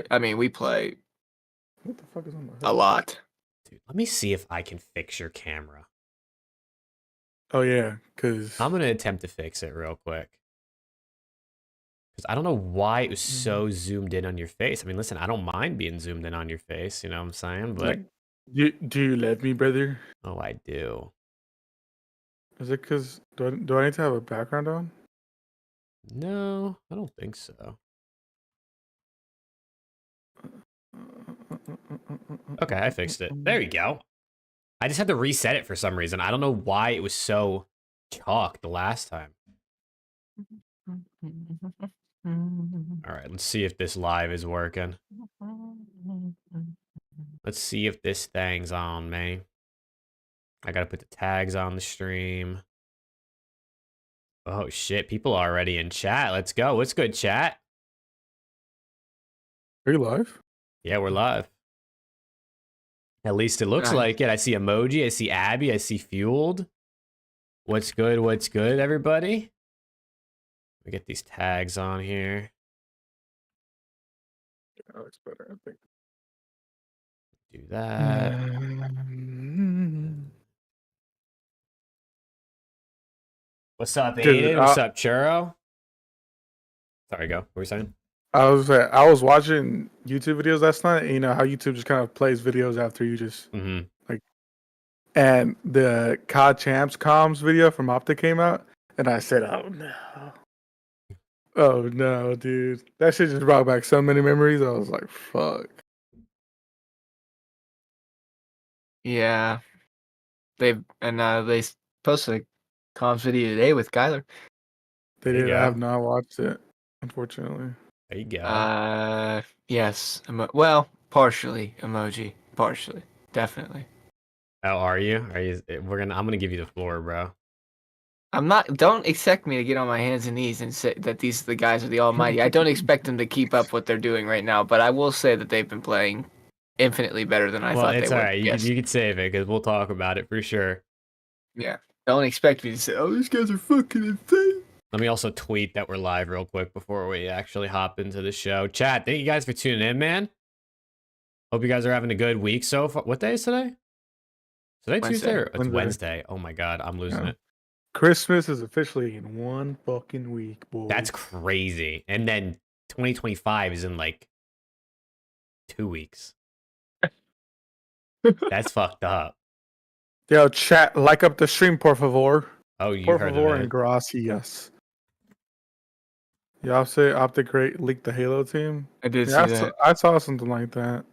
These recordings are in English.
play. I mean, we play What the fuck is on my hood? a lot. Dude, let me see if I can fix your camera. Oh yeah, because I'm gonna attempt to fix it real quick. Because I don't know why it was so zoomed in on your face. I mean, listen, I don't mind being zoomed in on your face. You know what I'm saying? But like, do you love me, brother? oh, I do. Is it because do I need to have a background on? No, I don't think so. Okay, I fixed it. There you go. I just had to reset it for some reason. I don't know why it was so chalked the last time. All right, let's see if this live is working. Let's see if this thing's on, man. I gotta put the tags on the stream. Oh shit, people are already in chat. Let's go. What's good, chat? Are you live? Yeah, we're live. At least it looks like it. I see emoji. I see Abby. I see Fueled. What's good? What's good, everybody? We get these tags on here. That looks better, I think. Do that. What's up, Aiden? What's up, Churro? Sorry, go. What were you saying? I was watching YouTube videos last night, and you know how YouTube just kind of plays videos after you just like, and the COD Champs comms video from OPTIC came out, and I said, oh no, dude, that shit just brought back so many memories. I was like, fuck. Yeah, they posted a comms video today with Kyler. They did. I have not watched it, unfortunately. There you go. Yes. Well, partially emoji, partially, definitely. How are you? I'm gonna give you the floor, bro. I'm not. Don't expect me to get on my hands and knees and say that these the guys are the almighty. I don't expect them to keep up what they're doing right now, but I will say that they've been playing infinitely better than I thought they would. Well, it's all right. You can save it because we'll talk about it for sure. Yeah. Don't expect me to say, "Oh, these guys are fucking insane." Let me also tweet that we're live real quick before we actually hop into the show. Chat, thank you guys for tuning in, man. Hope you guys are having a good week so far. What day is today? Today Tuesday or it's Wednesday? Oh my god, I'm losing it. Christmas is officially in 1 fucking week, boy. That's crazy. And then 2025 is in like 2 weeks. That's fucked up. Yo, chat, like up the stream, por favor. Oh, you por heard favor of it. And gracias. Y'all say OPTIC leaked the Halo team? I did see that. I saw something like that.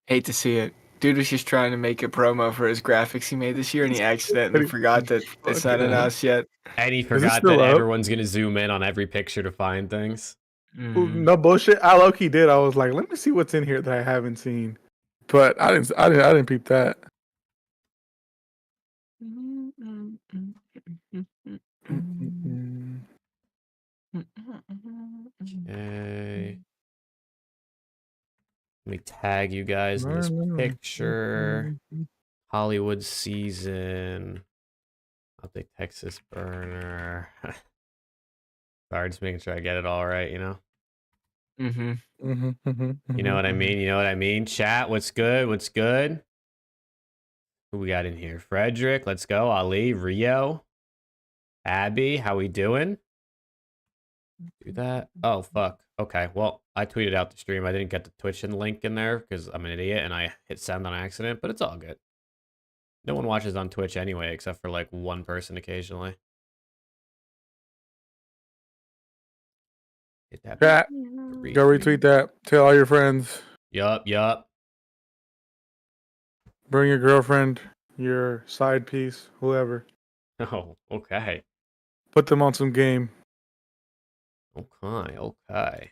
Hate to see it. Dude was just trying to make a promo for his graphics he made this year, and he accidentally forgot that it's not announced yet. And he forgot that everyone's going to zoom in on every picture to find things. No bullshit. I low-key did. I was like, let me see what's in here that I haven't seen. But I didn't peep that. Okay. Let me tag you guys in this picture. Hollywood season. I'll take Texas burner. Sorry, just making sure I get it all right, you know? You know what I mean? You know what I mean? Chat, what's good? What's good? Who we got in here? Frederick, let's go. Ali, Rio. Abby, how we doing? Do that. Oh, fuck. Okay, well, I tweeted out the stream. I didn't get the Twitch link in there because I'm an idiot and I hit send on accident, but it's all good. No one watches on Twitch anyway, except for like one person occasionally. Hit that. Chat, go retweet that. Tell all your friends. Yup. Bring your girlfriend, your side piece, whoever. Oh, okay. Put them on some game. Okay.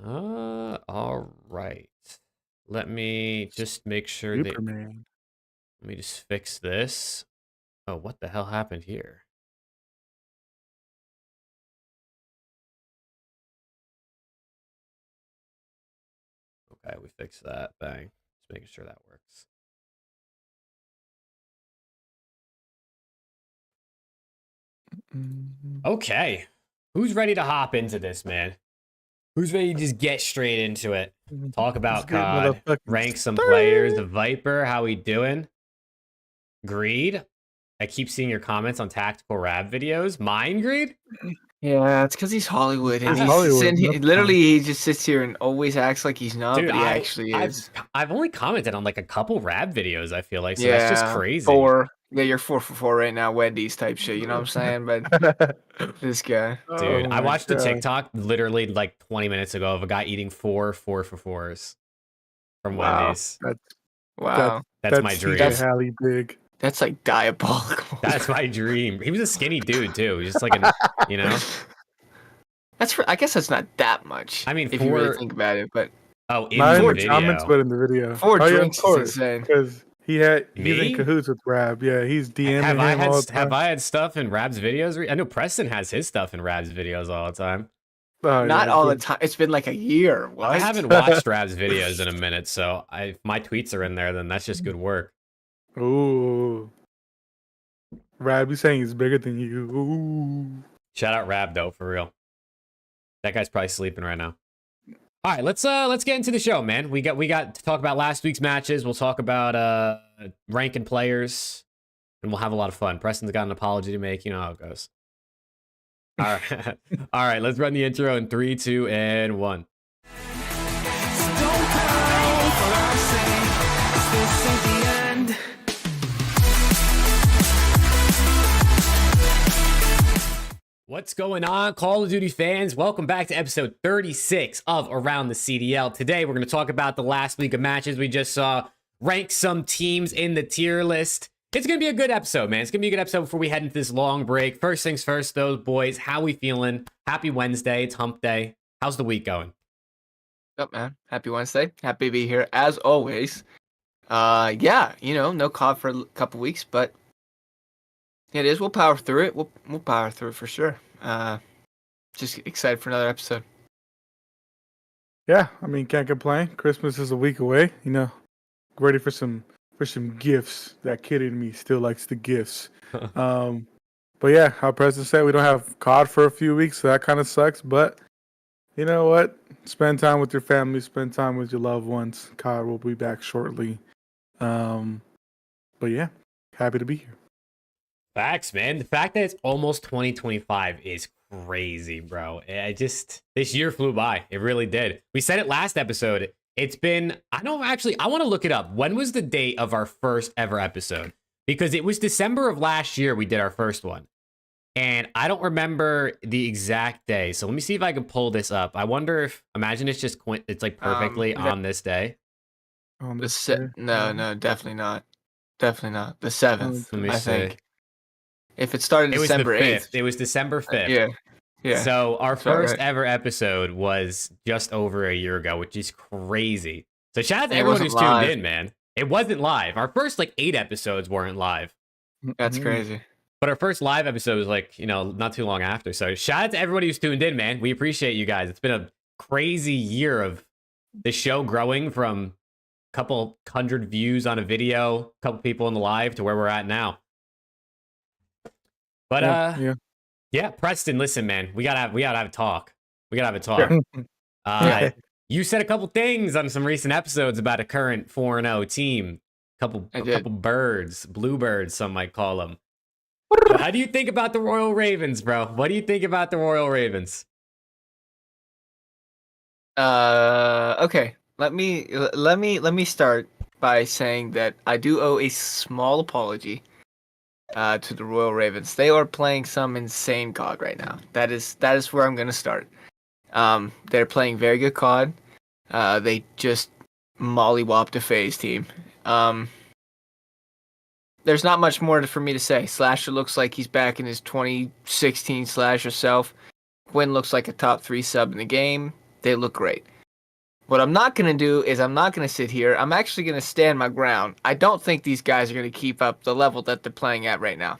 All right. Let me just make sure that... Let me just fix this. Oh, what the hell happened here? Okay, we fixed that. Bang. Just making sure that works. Okay. Who's ready to hop into this, man? Who's ready to just get straight into it? Talk about Let's get COD, motherfucking rank some started. players. The Viper, how we doing? Greed. I keep seeing your comments on tactical rab videos. Mine, Greed? Yeah, it's because he's Hollywood, and He's he's Hollywood, sitting here, that's literally he just sits here and always acts like he's not, Dude, but he actually is. I've only commented on like a couple rab videos, I feel like, so that's just crazy. 4. Yeah, you're 4 for 4 right now, Wendy's type shit. You know what I'm saying? But this guy, Dude, Oh I my watched a God. TikTok literally like 20 minutes ago of a guy eating 4 for 4s from Wow. Wendy's. wow, That's my dream. CJ Halley big. that's like diabolical. That's my dream. He was a skinny dude too. He's just like an, you know. I guess that's not that much. I mean, if you really think about it, but Oh, in Not the in the video. comments, but in the video. 4 Oh, yeah, of drinks is course. insane. Because he's in Me? cahoots with Rab. Yeah, he's DMing have I him had all the time. have I had stuff in Rab's videos? I know Preston has his stuff in Rab's videos all the time. Oh, Not yeah, all the good. time. It's been like a year. What? I haven't watched Rab's videos in a minute, so if my tweets are in there, then that's just good work. Ooh. Rab, you saying he's bigger than you. Ooh. Shout out Rab though, for real. That guy's probably sleeping right now. All right, let's get into the show, man. We got to talk about last week's matches. We'll talk about ranking players, and we'll have a lot of fun. Preston's got an apology to make. You know how it goes. All right, all right. Let's run the intro in 3, 2, and 1. What's going on, Call of Duty fans? Welcome back to episode 36 of Around the CDL. Today, we're going to talk about the last week of matches we just saw, rank some teams in the tier list. It's going to be a good episode, man. It's going to be a good episode before we head into this long break. First things first, though, boys, how we feeling? Happy Wednesday. It's hump day. How's the week going? Up, man. Happy Wednesday. Happy to be here as always. Yeah, no COD for a couple weeks, but it is. We'll power through it. We'll power through it for sure. Just excited for another episode. Yeah, I mean, can't complain. Christmas is a week away. Ready for some gifts. That kid in me still likes the gifts. But yeah, how President said, we don't have COD for a few weeks, so that kind of sucks. But you know what? Spend time with your family. Spend time with your loved ones. COD will be back shortly. But yeah, happy to be here. Facts, man. The fact that it's almost 2025 is crazy, bro. This year flew by. It really did. We said it last episode. It's been, I want to look it up. When was the date of our first ever episode? Because it was December of last year we did our first one. And I don't remember the exact day. So let me see if I can pull this up. I wonder if, imagine it's just, it's like perfectly on this day. No, definitely not. Definitely not. The 7th, Let me I see. think. If it started December 8th. It was December 5th. Yeah. So our That's about first right. ever episode was just over a year ago, which is crazy. So shout out to It everyone wasn't who's tuned live. in, man. It wasn't live. Our first 8 episodes weren't live. That's crazy. But our first live episode was not too long after. So shout out to everybody who's tuned in, man. We appreciate you guys. It's been a crazy year of the show growing from a couple hundred views on a video, a couple people in the live to where we're at now. But yeah, Preston, listen, man, we gotta have a talk. We gotta have a talk. You said a couple things on some recent episodes about a current 4-0 team. A couple birds, bluebirds, some might call them. How do you think about the Royal Ravens, bro? What do you think about the Royal Ravens? Okay. Let me start by saying that I do owe a small apology to the Royal Ravens. They are playing some insane COD right now. That is where I'm gonna start. They're playing very good COD. They just mollywopped a FaZe team. There's not much more for me to say. Slasher looks like he's back in his 2016 Slasher self. Quinn looks like a top 3 sub in the game. They look great. What I'm not going to do is I'm not going to sit here. I'm actually going to stand my ground. I don't think these guys are going to keep up the level that they're playing at right now.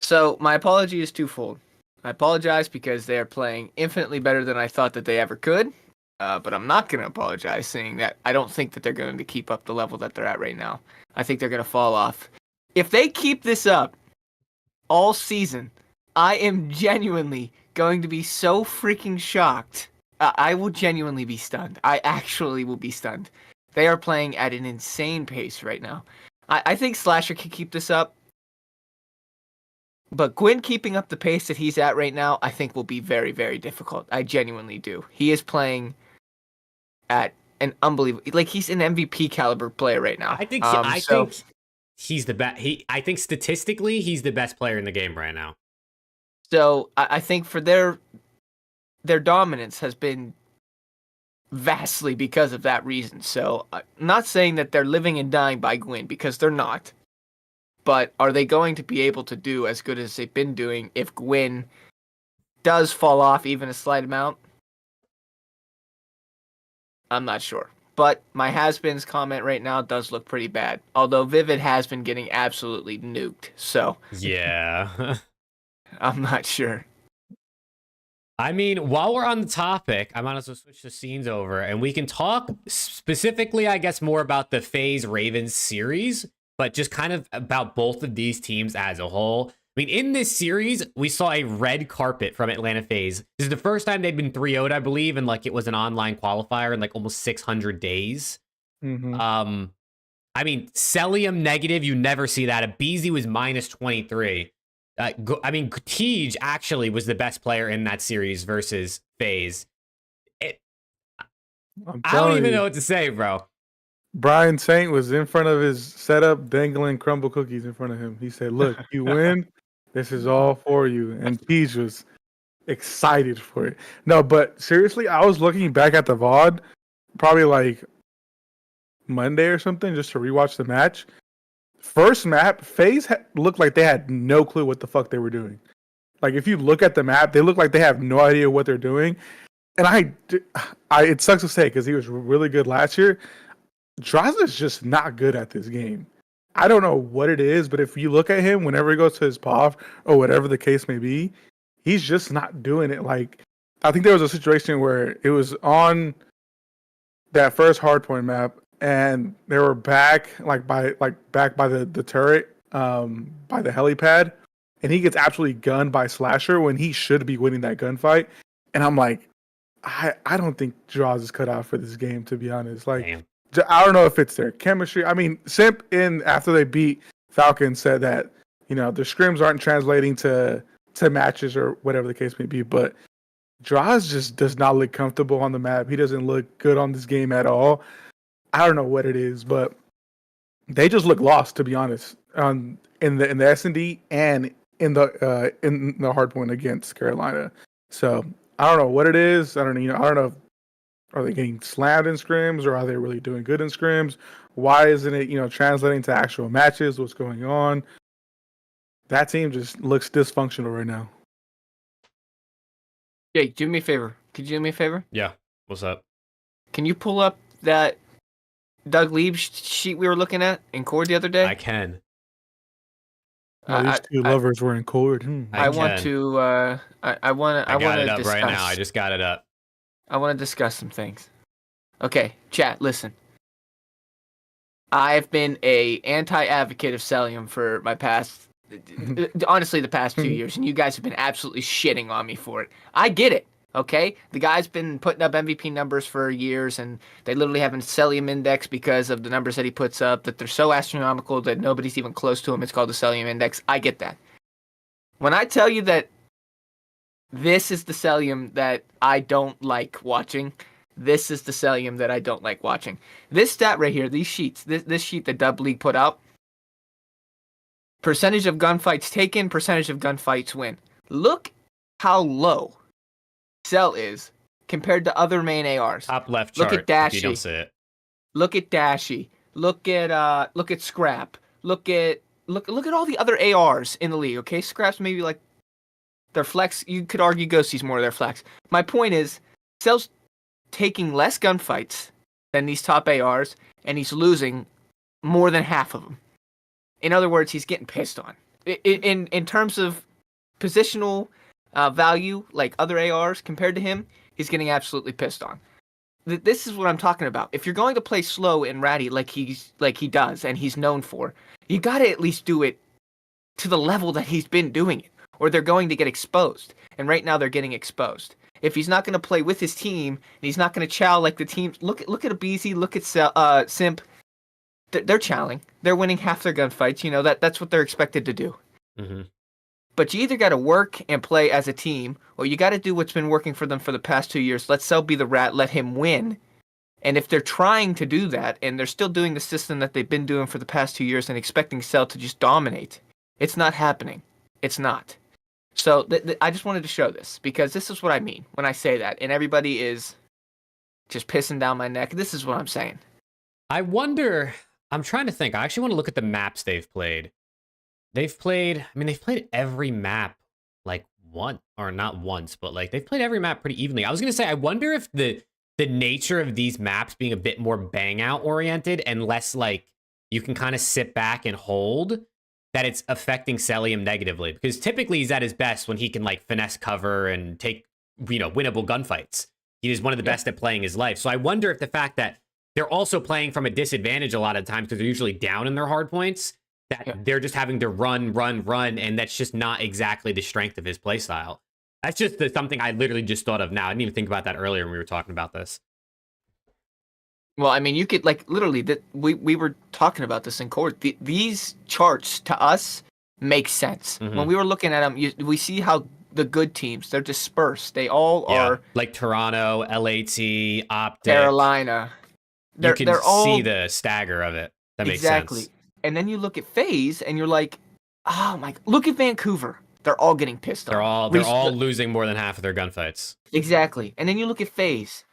So my apology is twofold. I apologize because they are playing infinitely better than I thought that they ever could. But I'm not going to apologize saying that I don't think that they're going to keep up the level that they're at right now. I think they're going to fall off. If they keep this up all season, I am genuinely going to be so freaking shocked I will genuinely be stunned. I actually will be stunned. They are playing at an insane pace right now. I think Slasher can keep this up. But Gwyn keeping up the pace that he's at right now, I think will be very, very difficult. I genuinely do. He is playing at an unbelievable, like he's an MVP caliber player right now. I think he's the best. I think statistically he's the best player in the game right now. So I think for their dominance has been vastly because of that reason. So I'm not saying that they're living and dying by Gwyn, because they're not. But are they going to be able to do as good as they've been doing if Gwyn does fall off even a slight amount? I'm not sure. But my has-beens comment right now does look pretty bad. Although Vivid has been getting absolutely nuked. So yeah. I'm not sure. I mean, while we're on the topic, I might as well switch the scenes over and we can talk specifically, I guess, more about the FaZe Ravens series, but just kind of about both of these teams as a whole. I mean, in this series, we saw a red carpet from Atlanta FaZe. This is the first time they'd been 3-0'd, I believe, and like it was an online qualifier in like almost 600 days. Mm-hmm. I mean, Celium negative, you never see that. Abeezy was minus 23. I mean, Tej actually was the best player in that series versus FaZe. I don't even know what to say, bro. Brian Saint was in front of his setup, dangling crumble cookies in front of him. He said, "Look, you win. This is all for you." And Tej was excited for it. No, but seriously, I was looking back at the VOD, probably like Monday or something, just to rewatch the match. First map, FaZe looked like they had no clue what the fuck they were doing. Like, if you look at the map, they look like they have no idea what they're doing. And it sucks to say because he was really good last year. Draza's just not good at this game. I don't know what it is, but if you look at him, whenever he goes to his POV or whatever the case may be, he's just not doing it. Like, I think there was a situation where it was on that first hardpoint map, and they were back by the turret, by the helipad, and he gets absolutely gunned by Slasher when he should be winning that gunfight. And I'm like, I don't think Draws is cut out for this game, to be honest. Like, damn. I don't know if it's their chemistry. I mean, Simp after they beat Falcon said that, you know, the scrims aren't translating to matches or whatever the case may be, but Draws just does not look comfortable on the map. He doesn't look good on this game at all. I don't know what it is, but they just look lost, to be honest. In the S&D and in the hardpoint against Carolina. So I don't know what it is. I don't know. Are they getting slammed in scrims, or are they really doing good in scrims? Why isn't it, translating to actual matches? What's going on? That team just looks dysfunctional right now. Jake, do me a favor. Could you do me a favor? Yeah. What's up? Can you pull up that Doug Lieb sheet we were looking at in Cord the other day? I can. These two lovers were in Cord. I want to. I want to. I got it up right now. I just got it up. I want to discuss some things. Okay, chat, listen. I've been a anti-advocate of Celium for my past, honestly, the past 2 years, and you guys have been absolutely shitting on me for it. I get it, okay? The guy's been putting up MVP numbers for years, and they literally have a Celium index because of the numbers that he puts up, that they're so astronomical that nobody's even close to him. It's called the Celium index. I get that. When I tell you that this is the Celium that I don't like watching. This is the Celium that I don't like watching. This stat right here, these sheets, this sheet that Dub League put out, percentage of gunfights taken, percentage of gunfights win. Look how low Cell is compared to other main ARs. Top left chart. Look at Dashy. You don't see it. Look at Dashy. Look at Scrap. Look at all the other ARs in the league. Okay, Scrap's maybe like their flex. You could argue Ghosty's more of their flex. My point is, Cell's taking less gunfights than these top ARs, and he's losing more than half of them. In other words, he's getting pissed on. In terms of positional value, like other ARs compared to him, he's getting absolutely pissed on. This is what I'm talking about. If you're going to play slow and ratty like he does, and he's known for, you got to at least do it to the level that he's been doing it, or they're going to get exposed. And right now they're getting exposed. if he's not going to play with his team and he's not going to chow like the team, look at Abizi, look at Simp. They're chowing. They're winning half their gunfights. You know, that's what they're expected to do. Mm-hmm. But you either got to work and play as a team, or you got to do what's been working for them for the past 2 years. Let Cell be the rat. Let him win. And if they're trying to do that, and they're still doing the system that they've been doing for the past 2 years and expecting Cell to just dominate, it's not happening. It's not. So I just wanted to show this, because this is what I mean when I say that. And everybody is just pissing down my neck. This is what I'm saying. I wonder, I'm trying to think. I actually want to look at the maps they've played. They've played every map like one, or not once, but like they've played every map pretty evenly. I was going to say, I wonder if the nature of these maps being a bit more bang out oriented and less like you can kind of sit back and hold, that it's affecting Celium negatively, because typically he's at his best when he can like finesse cover and take, you know, winnable gunfights. He is one of the best at playing his life. So I wonder if the fact that they're also playing from a disadvantage a lot of times, because they're usually down in their hard points, that they're just having to run, and that's just not exactly the strength of his playstyle. That's just something I literally just thought of now. I didn't even think about that earlier when we were talking about this. Well, I mean, you could, like, literally, we were talking about this in court. These charts, to us, make sense. Mm-hmm. When we were looking at them, we see how the good teams, they're dispersed. They all are... Like Toronto, LAT, OPTIC. Carolina. You can they're all... see the stagger of it. That makes sense. And then you look at FaZe, and you're like, oh my... Look at Vancouver. They're all getting pissed off. They're all losing more than half of their gunfights. Exactly. And then you look at FaZe.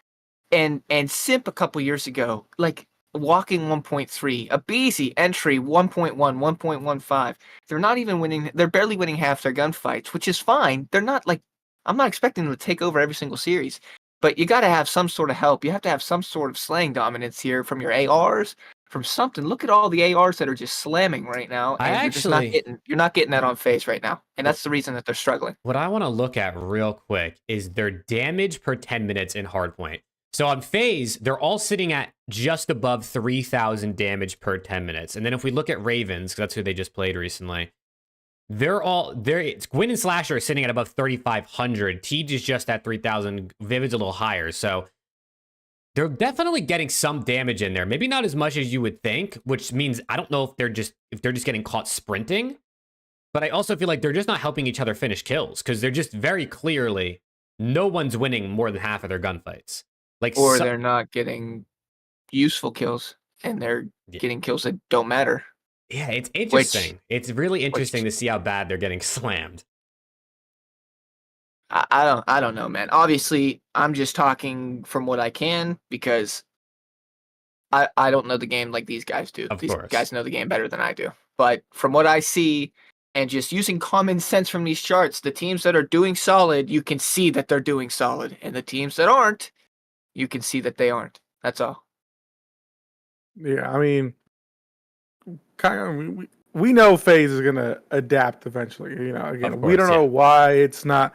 And Simp a couple years ago, like walking 1.3, Abizi entry 1.1, 1.15. They're not even winning. They're barely winning half their gunfights, which is fine. They're not like, I'm not expecting them to take over every single series, but you got to have some sort of help. You have to have some sort of slaying dominance here from your ARs, from something. Look at all the ARs that are just slamming right now. And you're not getting that on FaZe right now. And that's the reason that they're struggling. What I want to look at real quick is their damage per 10 minutes in hardpoint. So on FaZe, they're all sitting at just above 3,000 damage per 10 minutes. And then if we look at Ravens, because that's who they just played recently, Gwyn and Slasher are sitting at above 3,500. Tej is just at 3,000. Vivid's a little higher. So they're definitely getting some damage in there. Maybe not as much as you would think, which means I don't know if they're just getting caught sprinting. But I also feel like they're just not helping each other finish kills, because they're just very clearly, no one's winning more than half of their gunfights. They're not getting useful kills, and they're getting kills that don't matter. Yeah, it's interesting. It's really interesting to see how bad they're getting slammed. I don't know, man. Obviously, I'm just talking from what I can, because I don't know the game like these guys do. These guys know the game better than I do. But from what I see, and just using common sense from these charts, the teams that are doing solid, you can see that they're doing solid. And the teams that aren't, you can see that they aren't. That's all. Yeah, I mean, kind of, we know FaZe is gonna adapt eventually. You know, again, we don't know why it's not.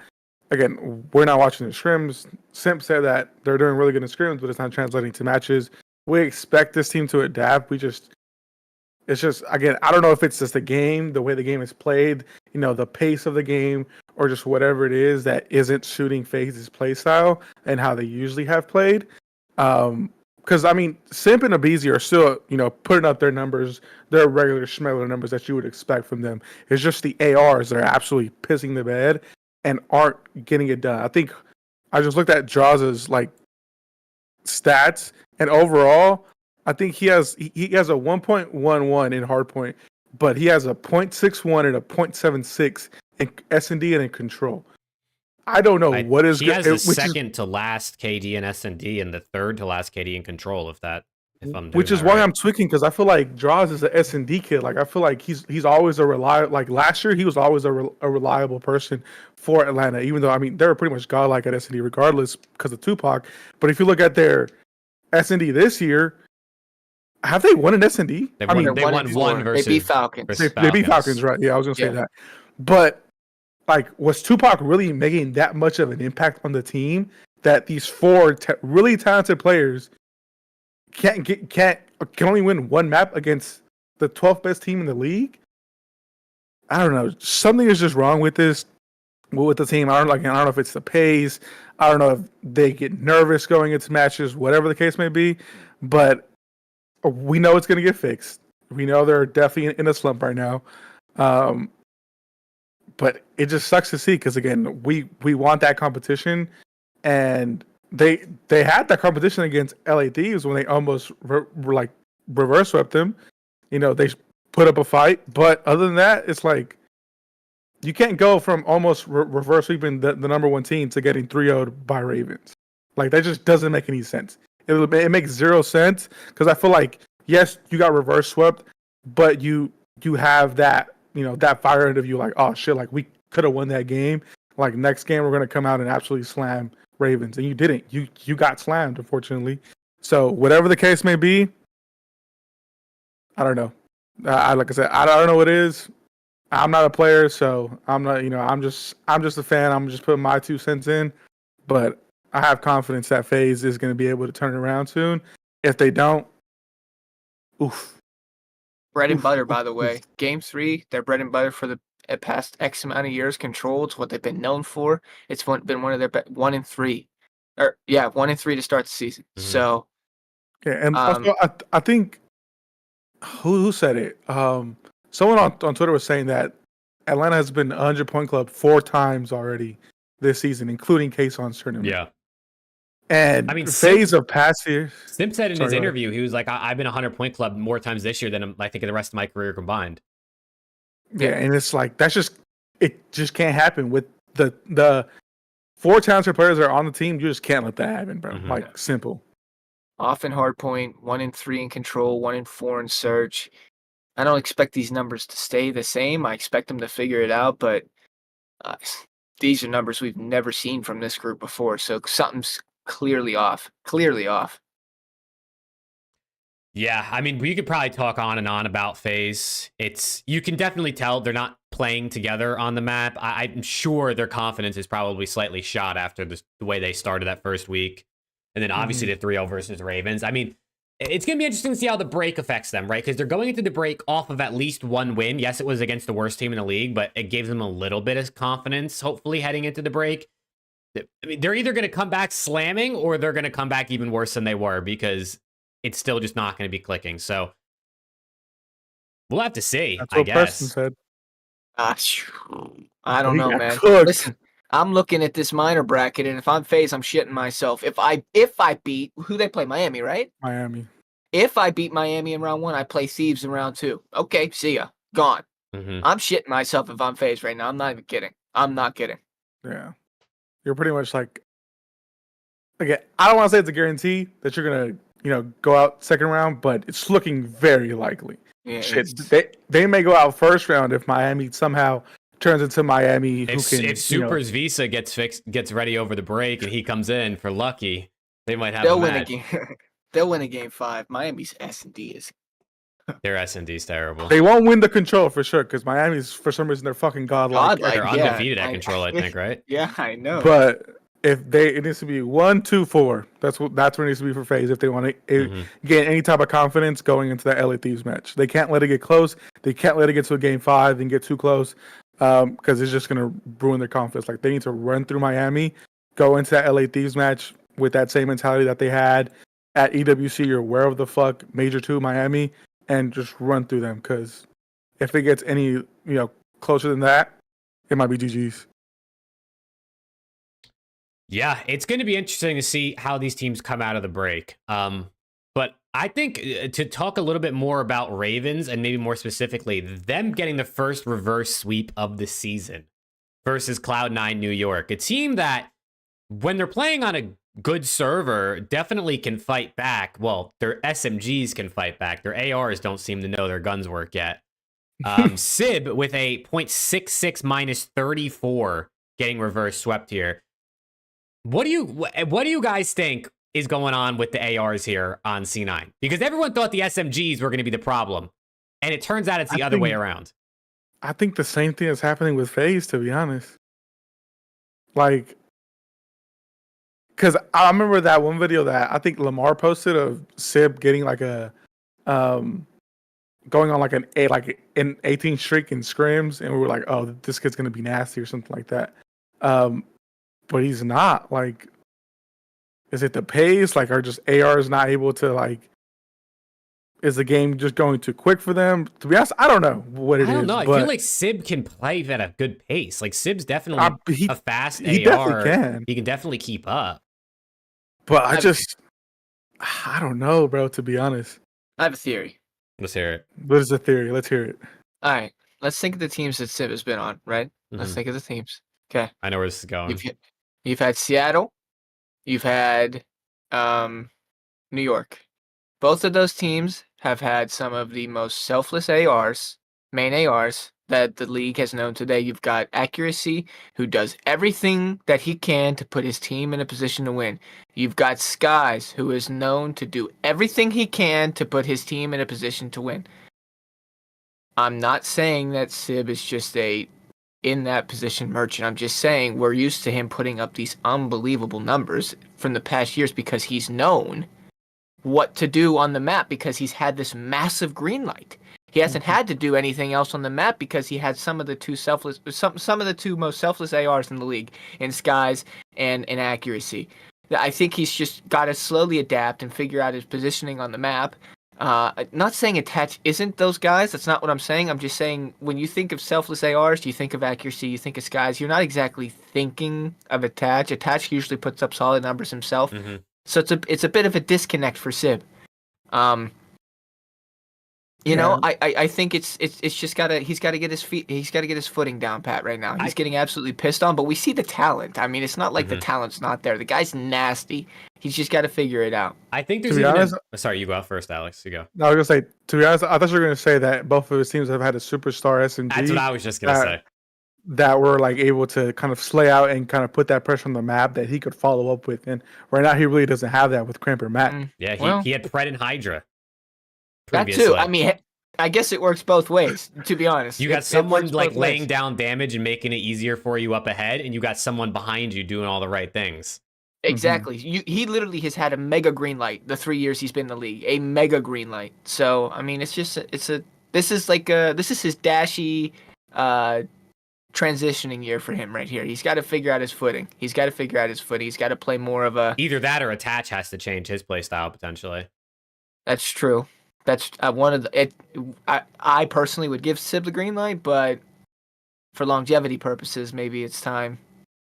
Again, we're not watching the scrims. Simp said that they're doing really good in scrims, but it's not translating to matches. We expect this team to adapt. It's just, again, I don't know if it's just the game, the way the game is played, you know, the pace of the game, or just whatever it is that isn't suiting FaZe's play style and how they usually have played. Because, I mean, Simp and Abizi are still, you know, putting up their numbers, their regular schmeller numbers that you would expect from them. It's just the ARs that are absolutely pissing the bed and aren't getting it done. I think I just looked at Jaws' like stats, and overall, I think he has a 1.11 in hardpoint, but he has a 0.61 and a 0.76 in S&D and in control. I don't know what is. He has the second to last KD in S&D and the third to last KD in control. Which is why I'm tweaking, because I feel like Draws is an S&D kid. Like I feel like he's always a reliable. Like last year, he was always a reliable person for Atlanta. Even though, I mean, they were pretty much godlike at S&D regardless because of Tupac. But if you look at their S&D this year, have they won an S&D? They won one versus. They beat Falcons. They beat Falcons, right? Yeah, I was gonna say that. But like, was Tupac really making that much of an impact on the team that these four really talented players can only win one map against the 12th best team in the league? I don't know. Something is just wrong with this. with the team. I don't know if it's the pace. I don't know if they get nervous going into matches, whatever the case may be. But we know it's going to get fixed. We know they're definitely in a slump right now. But it just sucks to see because again, we want that competition, and they had that competition against LA Thieves when they almost reverse swept them. You know, they put up a fight, but other than that, it's like you can't go from almost reverse sweeping the number one team to getting 3-0'd by Ravens. Like that just doesn't make any sense. It makes zero sense because I feel like yes, you got reverse swept, but you have that, you know, that fire under you, like, oh shit, like we could have won that game. Like next game we're gonna come out and absolutely slam Ravens, and you didn't. You got slammed, unfortunately. So whatever the case may be, I don't know. Like I said, I don't know what it is. I'm not a player, so I'm not. You know, I'm just a fan. I'm just putting my 2 cents in, but I have confidence that FaZe is going to be able to turn it around soon. If they don't, oof. Bread and butter, by the way. Game 3, their bread and butter for the past X amount of years. Control, it's what they've been known for. It's been one of their 1-3, 1-3 to start the season. Mhm. So, yeah, and also I think who said it? Someone on Twitter was saying that Atlanta has been a 100-point club 4 times already this season, including Kayson's tournament. Yeah. And I mean, phase of past years. Sim said in Sorry, his go ahead. interview, he was like, I've been a 100-point club more times this year than I think the rest of my career combined. Yeah, and it's like it just can't happen with the 4 talented players that are on the team. You just can't let that happen, bro. Mhm. Like simple. off in hard point, 1-3 in control, 1-4 in search. I don't expect these numbers to stay the same. I expect them to figure it out, but these are numbers we've never seen from this group before. So something's clearly off. Clearly off. Yeah, I mean, we could probably talk on and on about FaZe. You can definitely tell they're not playing together on the map. I'm sure their confidence is probably slightly shot after the way they started that first week. And then obviously the 3-0 versus Ravens. I mean, it's going to be interesting to see how the break affects them, right? Because they're going into the break off of at least 1 win. Yes, it was against the worst team in the league, but it gave them a little bit of confidence, hopefully, heading into the break. I mean, they're either going to come back slamming or they're going to come back even worse than they were because it's still just not going to be clicking. So we'll have to see, That's I what guess. Preston said. I don't know, man. Cooked. Listen, I'm looking at this minor bracket, and if I'm FaZe, I'm shitting myself. If I beat who they play, Miami, right? Miami. If I beat Miami in round 1, I play Thieves in round 2. Okay, see ya. Gone. Mhm. I'm shitting myself if I'm FaZe right now. I'm not even kidding. I'm not kidding. Yeah. You're pretty much like, again, I don't want to say it's a guarantee that you're going to, you know, go out second round, but it's looking very likely. Yeah, Shit, they may go out first round if Miami somehow turns into Miami. If Super's visa gets ready over the break and he comes in for lucky, they might have they'll a win match. a game. They'll win a game 5. Miami's S&D is. Their S&D's terrible. They won't win the control for sure because Miami's, for some reason, they're fucking godlike. Godlike. They're yeah, undefeated at control, I think, right? Yeah, I know. But if it needs to be 1, 2, 4. That's what it needs to be for FaZe if they want to get any type of confidence going into that LA Thieves match. They can't let it get close. They can't let it get to a game 5 and get too close because it's just gonna ruin their confidence. Like they need to run through Miami, go into that LA Thieves match with that same mentality that they had at EWC or wherever the fuck Major 2 Miami, and just run through them. Because if it gets any closer than that, it might be GG's. Yeah, it's going to be interesting to see how these teams come out of the break. But I think to talk a little bit more about Ravens and maybe more specifically them getting the first reverse sweep of the season versus Cloud9 New York, a team that when they're playing on a good server definitely can fight back. Well, their SMGs can fight back. Their ARs don't seem to know their guns work yet. Sib with a .66 minus 34 getting reverse swept here. What do you guys think is going on with the ARs here on C9? Because everyone thought the SMGs were going to be the problem, and it turns out it's the other way around. I think the same thing is happening with FaZe, to be honest. Like, because I remember that one video that I think Lamar posted of Sib getting like a, going on like an 18 streak in scrims, and we were like, oh, this kid's gonna be nasty or something like that. But he's not. Like, is it the pace? Like, are just ARs not able to, like, is the game just going too quick for them? To be honest, I don't know what it is. I don't know. I but feel like Sib can play at a good pace. Like Sib's definitely a fast he AR. Definitely can. He can definitely keep up. But I don't know, bro, to be honest. I have a theory. Let's hear it. What is the theory? Let's hear it. All right. Let's think of the teams that Sib has been on, right? Let's think of the teams. Okay. I know where this is going. You've had Seattle. You've had New York. Both of those teams have had some of the most selfless main ARs that the league has known today. You've got Accuracy, who does everything that he can to put his team in a position to win. You've got Skies, who is known to do everything he can to put his team in a position to win. I'm not saying that Sib is just in that position merchant. I'm just saying we're used to him putting up these unbelievable numbers from the past years because he's known what to do on the map because he's had this massive green light. He hasn't had to do anything else on the map because he had some of the two most selfless ARs in the league in Skies and in Accuracy. I think he's just got to slowly adapt and figure out his positioning on the map. Not saying Attach isn't those guys. That's not what I'm saying. I'm just saying when you think of selfless ARs, you think of Accuracy, you think of Skies. You're not exactly thinking of Attach. Attach usually puts up solid numbers himself. Mm-hmm. So it's a bit of a disconnect for Sib. You know, I think it's just he's gotta get his footing down pat right now. He's getting absolutely pissed on, but we see the talent. I mean, it's not like the talent's not there. The guy's nasty. He's just got to figure it out. I think there's sorry, you go out first, Alex. You go. No, I was gonna say, to be honest, I thought you were gonna say that both of his teams have had a superstar SMG. That's what I was just gonna say. That were like able to kind of slay out and kind of put that pressure on the map that he could follow up with. And right now he really doesn't have that with Cramper Mac. Yeah, he had Pred and Hydra. Previously. That too. I mean, I guess it works both ways, to be honest. You got someone like laying down damage and making it easier for you up ahead, and you got someone behind you doing all the right things. Exactly. He literally has had a mega green light the 3 years he's been in the league. A mega green light. So I mean, this is his dashy transitioning year for him right here. He's got to figure out his footing. He's got to play more of a... Either that or Attach has to change his play style potentially. That's true. That's one of the... I personally would give Sib the green light, but for longevity purposes, maybe it's time.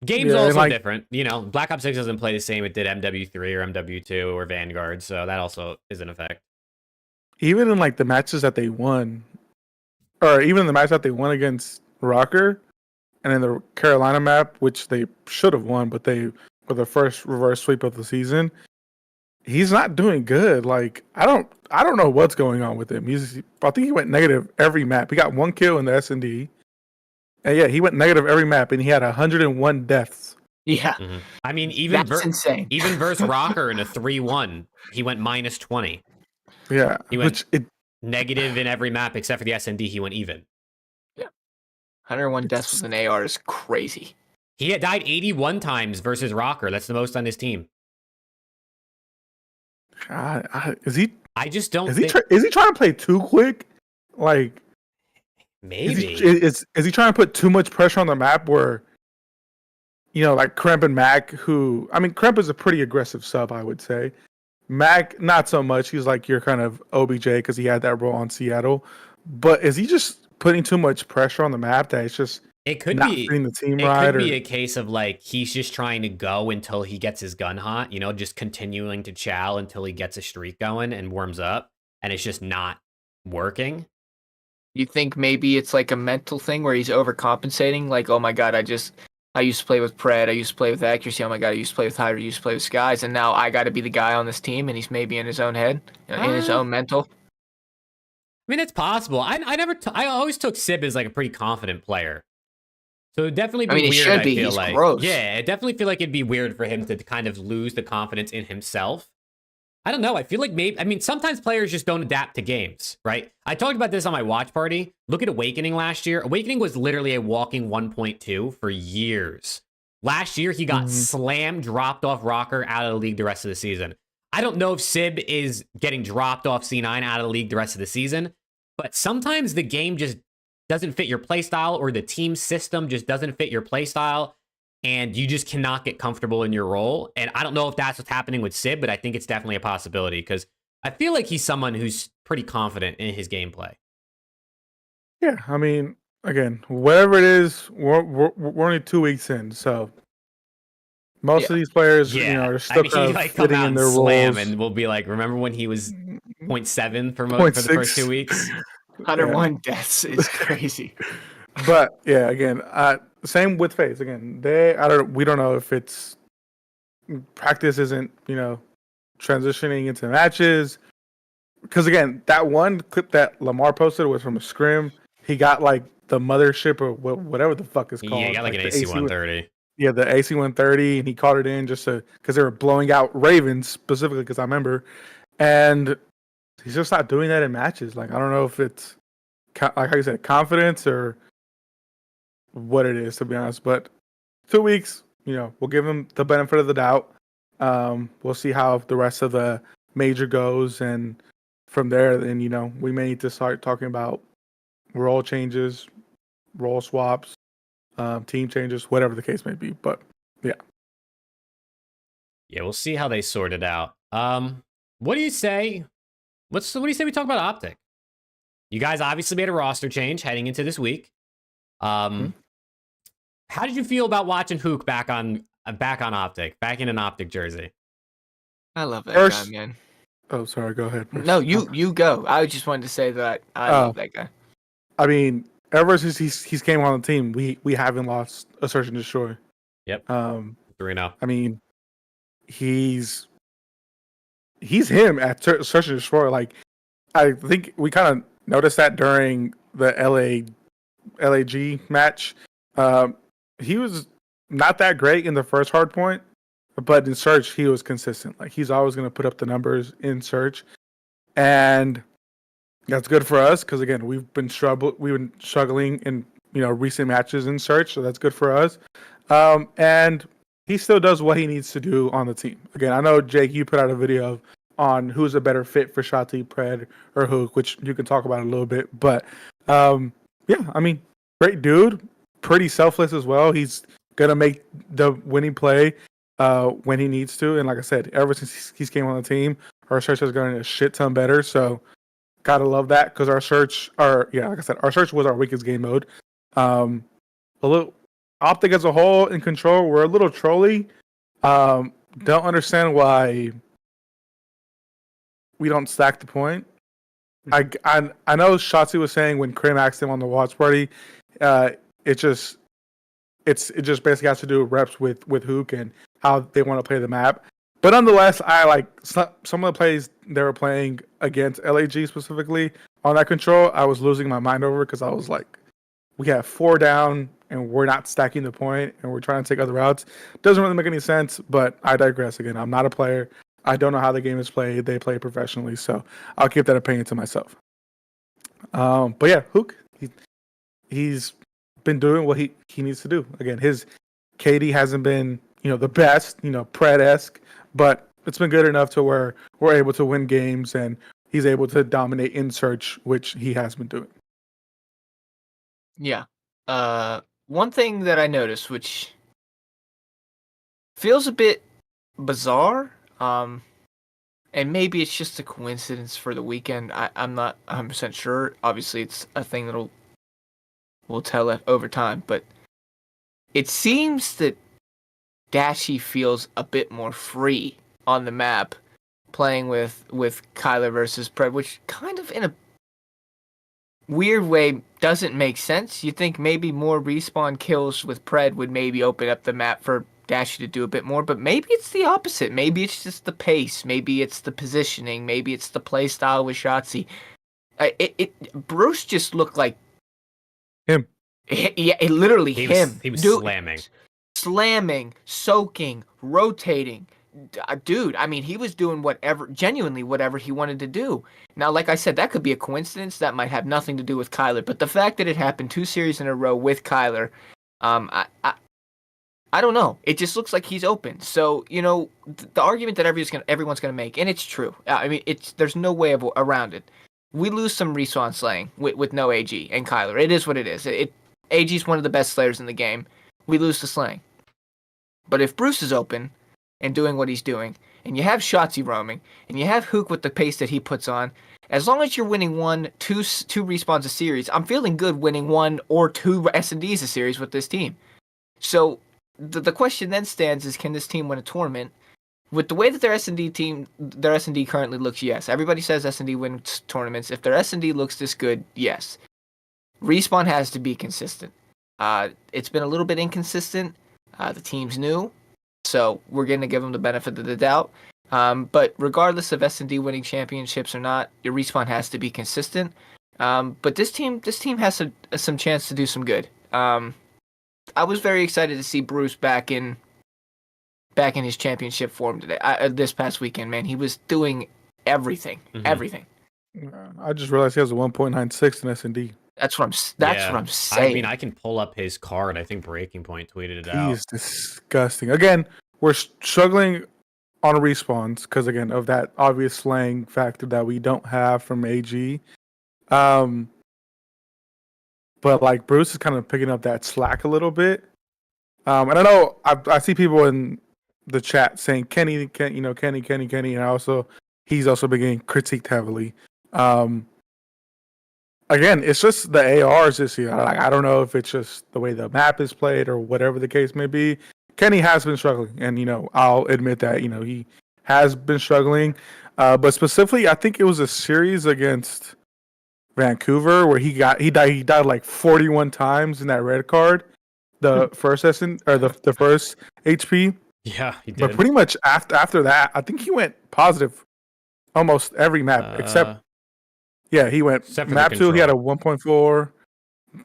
Game's also different. You know, Black Ops 6 doesn't play the same it did MW3 or MW2 or Vanguard, so that also is an effect. Even in like the matches that they won, or even in the match that they won against Rocker, and in the Carolina map, which they should have won, but they were the first reverse sweep of the season. He's not doing good. Like I don't know what's going on with him. I think he went negative every map. He got 1 kill in the S&D. And yeah, he went negative every map, and he had 101 deaths. Yeah. I mean, even that's insane. Even versus Rocker in a 3-1, he went minus 20. Yeah. He went negative in every map except for the S&D. He went even. 101 deaths with an AR is crazy. He had died 81 times versus Rocker. That's the most on his team. Is he? I just don't. Is he trying to play too quick? Like maybe is he trying to put too much pressure on the map? Where like Kremp and Mac, who Kremp is a pretty aggressive sub, I would say. Mac not so much. He's like your kind of OBJ because he had that role on Seattle. But is he just putting too much pressure on the map that it's just not fitting the team right? It could be a case of like he's just trying to go until he gets his gun hot, just continuing to chow until he gets a streak going and warms up, and it's just not working. You think maybe it's like a mental thing where he's overcompensating? Like, oh my god, I used to play with Pred, I used to play with Accuracy, oh my god, I used to play with Hydra, I used to play with Skies, and now I got to be the guy on this team, and he's maybe in his own head, in his own mental. I mean, it's possible. I always took Sib as like a pretty confident player. So it'd definitely be weird, I feel he's like. Gross. Yeah, I definitely feel like it'd be weird for him to kind of lose the confidence in himself. I don't know. I feel like sometimes players just don't adapt to games, right? I talked about this on my watch party. Look at Awakening last year. Awakening was literally a walking 1.2 for years. Last year, he got slammed, dropped off Rocker out of the league the rest of the season. I don't know if Sib is getting dropped off C9 out of the league the rest of the season, but sometimes the game just doesn't fit your playstyle, or the team system just doesn't fit your playstyle. and you just cannot get comfortable in your role. And I don't know if that's what's happening with Sid, but I think it's definitely a possibility because I feel like he's someone who's pretty confident in his gameplay. Yeah, I mean, again, whatever it is, we're only 2 weeks in, so most of these players, are still kind of fitting in their roles. And we'll be like, remember when he was 0.7 for the first 2 weeks? 101 deaths is crazy. But yeah, again, same with FaZe. Again, we don't know if it's practice isn't transitioning into matches, because again, that one clip that Lamar posted was from a scrim. He got like the mothership or whatever the fuck is called. Yeah, he got like an AC-130. Yeah, the AC-130, and he called it in just because they were blowing out Ravens specifically, because I remember, and he's just not doing that in matches. Like, I don't know if it's like how you said, confidence or what it is, to be honest. But 2 weeks, we'll give him the benefit of the doubt. We'll see how the rest of the major goes, and from there, then we may need to start talking about role changes, role swaps, team changes, whatever the case may be. But yeah, we'll see how they sort it out. What do you say? What do you say we talk about Optic? You guys obviously made a roster change heading into this week. How did you feel about watching HAVOK back on Optic, back in an Optic jersey? I love that guy, man. Oh, sorry. Go ahead. No, you go. I just wanted to say that I love that guy. I mean, ever since he's came on the team, we haven't lost a search and destroy. Yep. 3-0. I mean, he's him at search and destroy. Like, I think we kind of noticed that during the LAG match. He was not that great in the first hard point, but in search he was consistent. Like, he's always going to put up the numbers in search, and that's good for us because again we've been struggling in recent matches in search, so that's good for us. And he still does what he needs to do on the team. Again, I know Jake, you put out a video on who's a better fit for Shotzi, Pred, or HAVOK, which you can talk about a little bit. But yeah, I mean, great dude, pretty selfless as well. He's gonna make the winning play when he needs to. And like I said, ever since he's came on the team, our search has gotten a shit ton better. So gotta love that, because our search was our weakest game mode. A little Optic as a whole in control, we're a little trolly. Don't understand why we don't stack the point. I know Shotzi was saying when Krim asked him on the watch party, it just basically has to do with reps with HAVOK and how they want to play the map. But nonetheless, I like some of the plays they were playing against LAG specifically on that control. I was losing my mind over, because I was like, we have 4 down and we're not stacking the point and we're trying to take other routes. Doesn't really make any sense, but I digress. Again, I'm not a player. I don't know how the game is played. They play professionally, so I'll keep that opinion to myself. But yeah, HAVOK, he's been doing what he needs to do. Again, his KD hasn't been the best, Pred-esque, but it's been good enough to where we're able to win games and he's able to dominate in search, which he has been doing. Yeah. One thing that I noticed, which feels a bit bizarre, and maybe it's just a coincidence for the weekend. I'm not 100% sure. Obviously, it's a thing that'll we'll tell over time, but it seems that Dashy feels a bit more free on the map, playing with Kyler versus Pred, which kind of in a weird way doesn't make sense. You think maybe more respawn kills with Pred would maybe open up the map for Dashy to do a bit more, but maybe it's the opposite. Maybe it's just the pace. Maybe it's the positioning. Maybe it's the play style with Shotzi. Bruce just looked like him. Yeah, literally him. He was slamming, soaking, rotating. Dude, I mean, he was doing genuinely whatever he wanted to do. Now, like I said, that could be a coincidence. That might have nothing to do with Kyler. But the fact that it happened 2 series in a row with Kyler, I don't know. It just looks like he's open. So, the argument that everyone's going to make, and it's true. I mean, there's no way around it. We lose some respawn slaying with no AG and Kyler. It is what it is. AG's one of the best slayers in the game. We lose to slaying. But if Bruce is open and doing what he's doing, and you have Shotzi roaming, and you have Hook with the pace that he puts on, as long as you're winning two respawns a series, I'm feeling good winning 1 or 2 S&Ds a series with this team. So the question then stands is, can this team win a tournament? With the way that their S&D currently looks, yes. Everybody says S&D wins tournaments. If their S&D looks this good, yes. Respawn has to be consistent. It's been a little bit inconsistent. The team's new, so we're going to give them the benefit of the doubt. But regardless of S&D winning championships or not, your Respawn has to be consistent. But this team has some chance to do some good. I was very excited to see Bruce back in his championship form today. This past weekend, man, he was doing everything. I just realized he has a 1.96 in S&D. That's what I'm saying. I mean, I can pull up his card. I think Breaking Point tweeted it out. He's disgusting. Again, we're struggling on respawns because, again, of that obvious slang factor that we don't have from AG. But like Bruce is kind of picking up that slack a little bit. And I know I see people in the chat saying Kenny, and he's also been getting critiqued heavily. Again, it's just the ARs this year. I don't know if it's just the way the map is played or whatever the case may be. Kenny has been struggling, and I'll admit that he has been struggling. But specifically, I think it was a series against Vancouver where he died like 41 times in that red card, the first the first HP. Yeah, he did. But pretty much after that, I think he went positive almost every map except. Yeah, he went map 2. He had a 1.4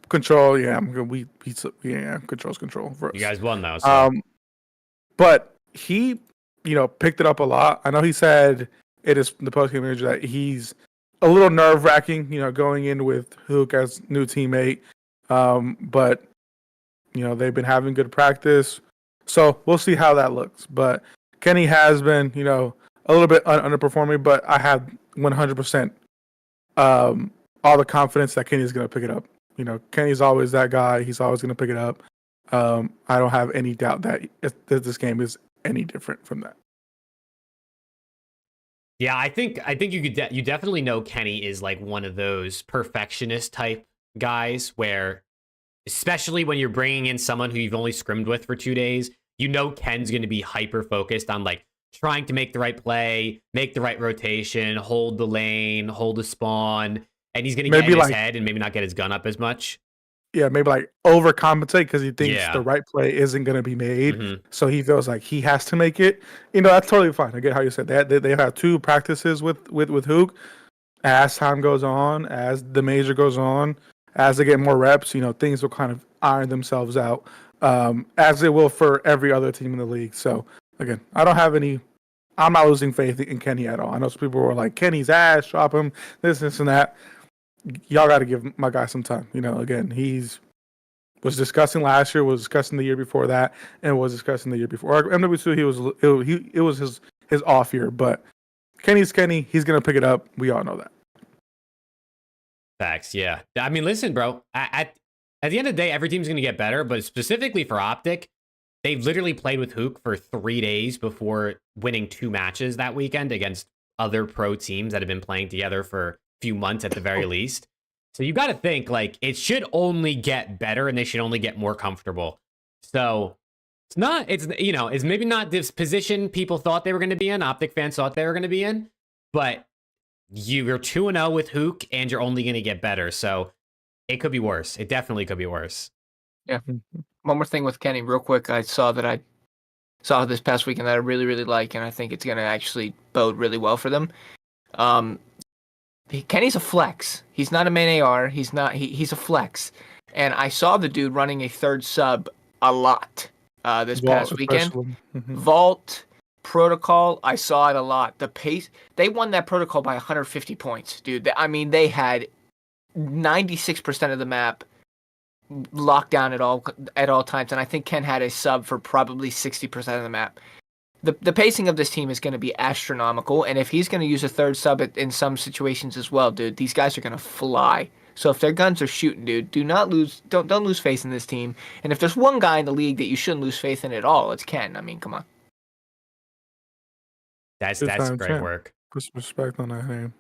control. Yeah, control's control. For us. You guys won though. So. But he, picked it up a lot. I know he said it is the post game manager that he's a little nerve wracking, going in with Hook as new teammate. But they've been having good practice, so we'll see how that looks. But Kenny has been, a little bit underperforming, but I have 100%. All the confidence that Kenny's going to pick it up. Kenny's always that guy. He's always going to pick it up. I don't have any doubt that this game is any different from that. Yeah, I think you definitely know Kenny is like one of those perfectionist type guys where, especially when you're bringing in someone who you've only scrimmed with for 2 days, Ken's going to be hyper focused on like trying to make the right play, make the right rotation, hold the lane, hold the spawn, and he's going to get in his head and maybe not get his gun up as much. Yeah, maybe like overcompensate because he thinks the right play isn't going to be made, so he feels like he has to make it. That's totally fine. I get how you said that. They have 2 practices with Hook. As time goes on, as the major goes on, as they get more reps, things will kind of iron themselves out, as it will for every other team in the league. So. Again, I'm not losing faith in Kenny at all. I know some people were like, Kenny's ass, drop him, this, and that. Y'all got to give my guy some time. Again, was discussing last year, was discussing the year before that, and was discussing the year before. MW2, it was his off year, but Kenny's Kenny. He's going to pick it up. We all know that. Facts, yeah. I mean, listen, bro, at the end of the day, every team's going to get better, but specifically for Optic, they've literally played with Hook for 3 days before winning 2 matches that weekend against other pro teams that have been playing together for a few months at the very least. So you got to think like it should only get better and they should only get more comfortable. So it's maybe not this position people thought they were going to be in, Optic fans thought they were going to be in, but you're 2-0 with Hook and you're only going to get better. So it could be worse. It definitely could be worse. Yeah. One more thing with Kenny, real quick. I saw this past weekend that I really, really like, and I think it's going to actually bode really well for them. Kenny's a flex. He's not a main AR. He's a flex. And I saw the dude running a 3rd sub a lot this past weekend. Vault, Protocol, I saw it a lot. The pace, they won that Protocol by 150 points, dude. They had 96% of the map locked down at all times, and I think Ken had a sub for probably 60% of the map. The pacing of this team is going to be astronomical, and if he's going to use a 3rd sub in some situations as well, dude, these guys are going to fly. So if their guns are shooting, dude, don't lose faith in this team. And if there's one guy in the league that you shouldn't lose faith in at all, it's Ken. I mean, come on. That's Two-time great champ. work. Put some respect on that name.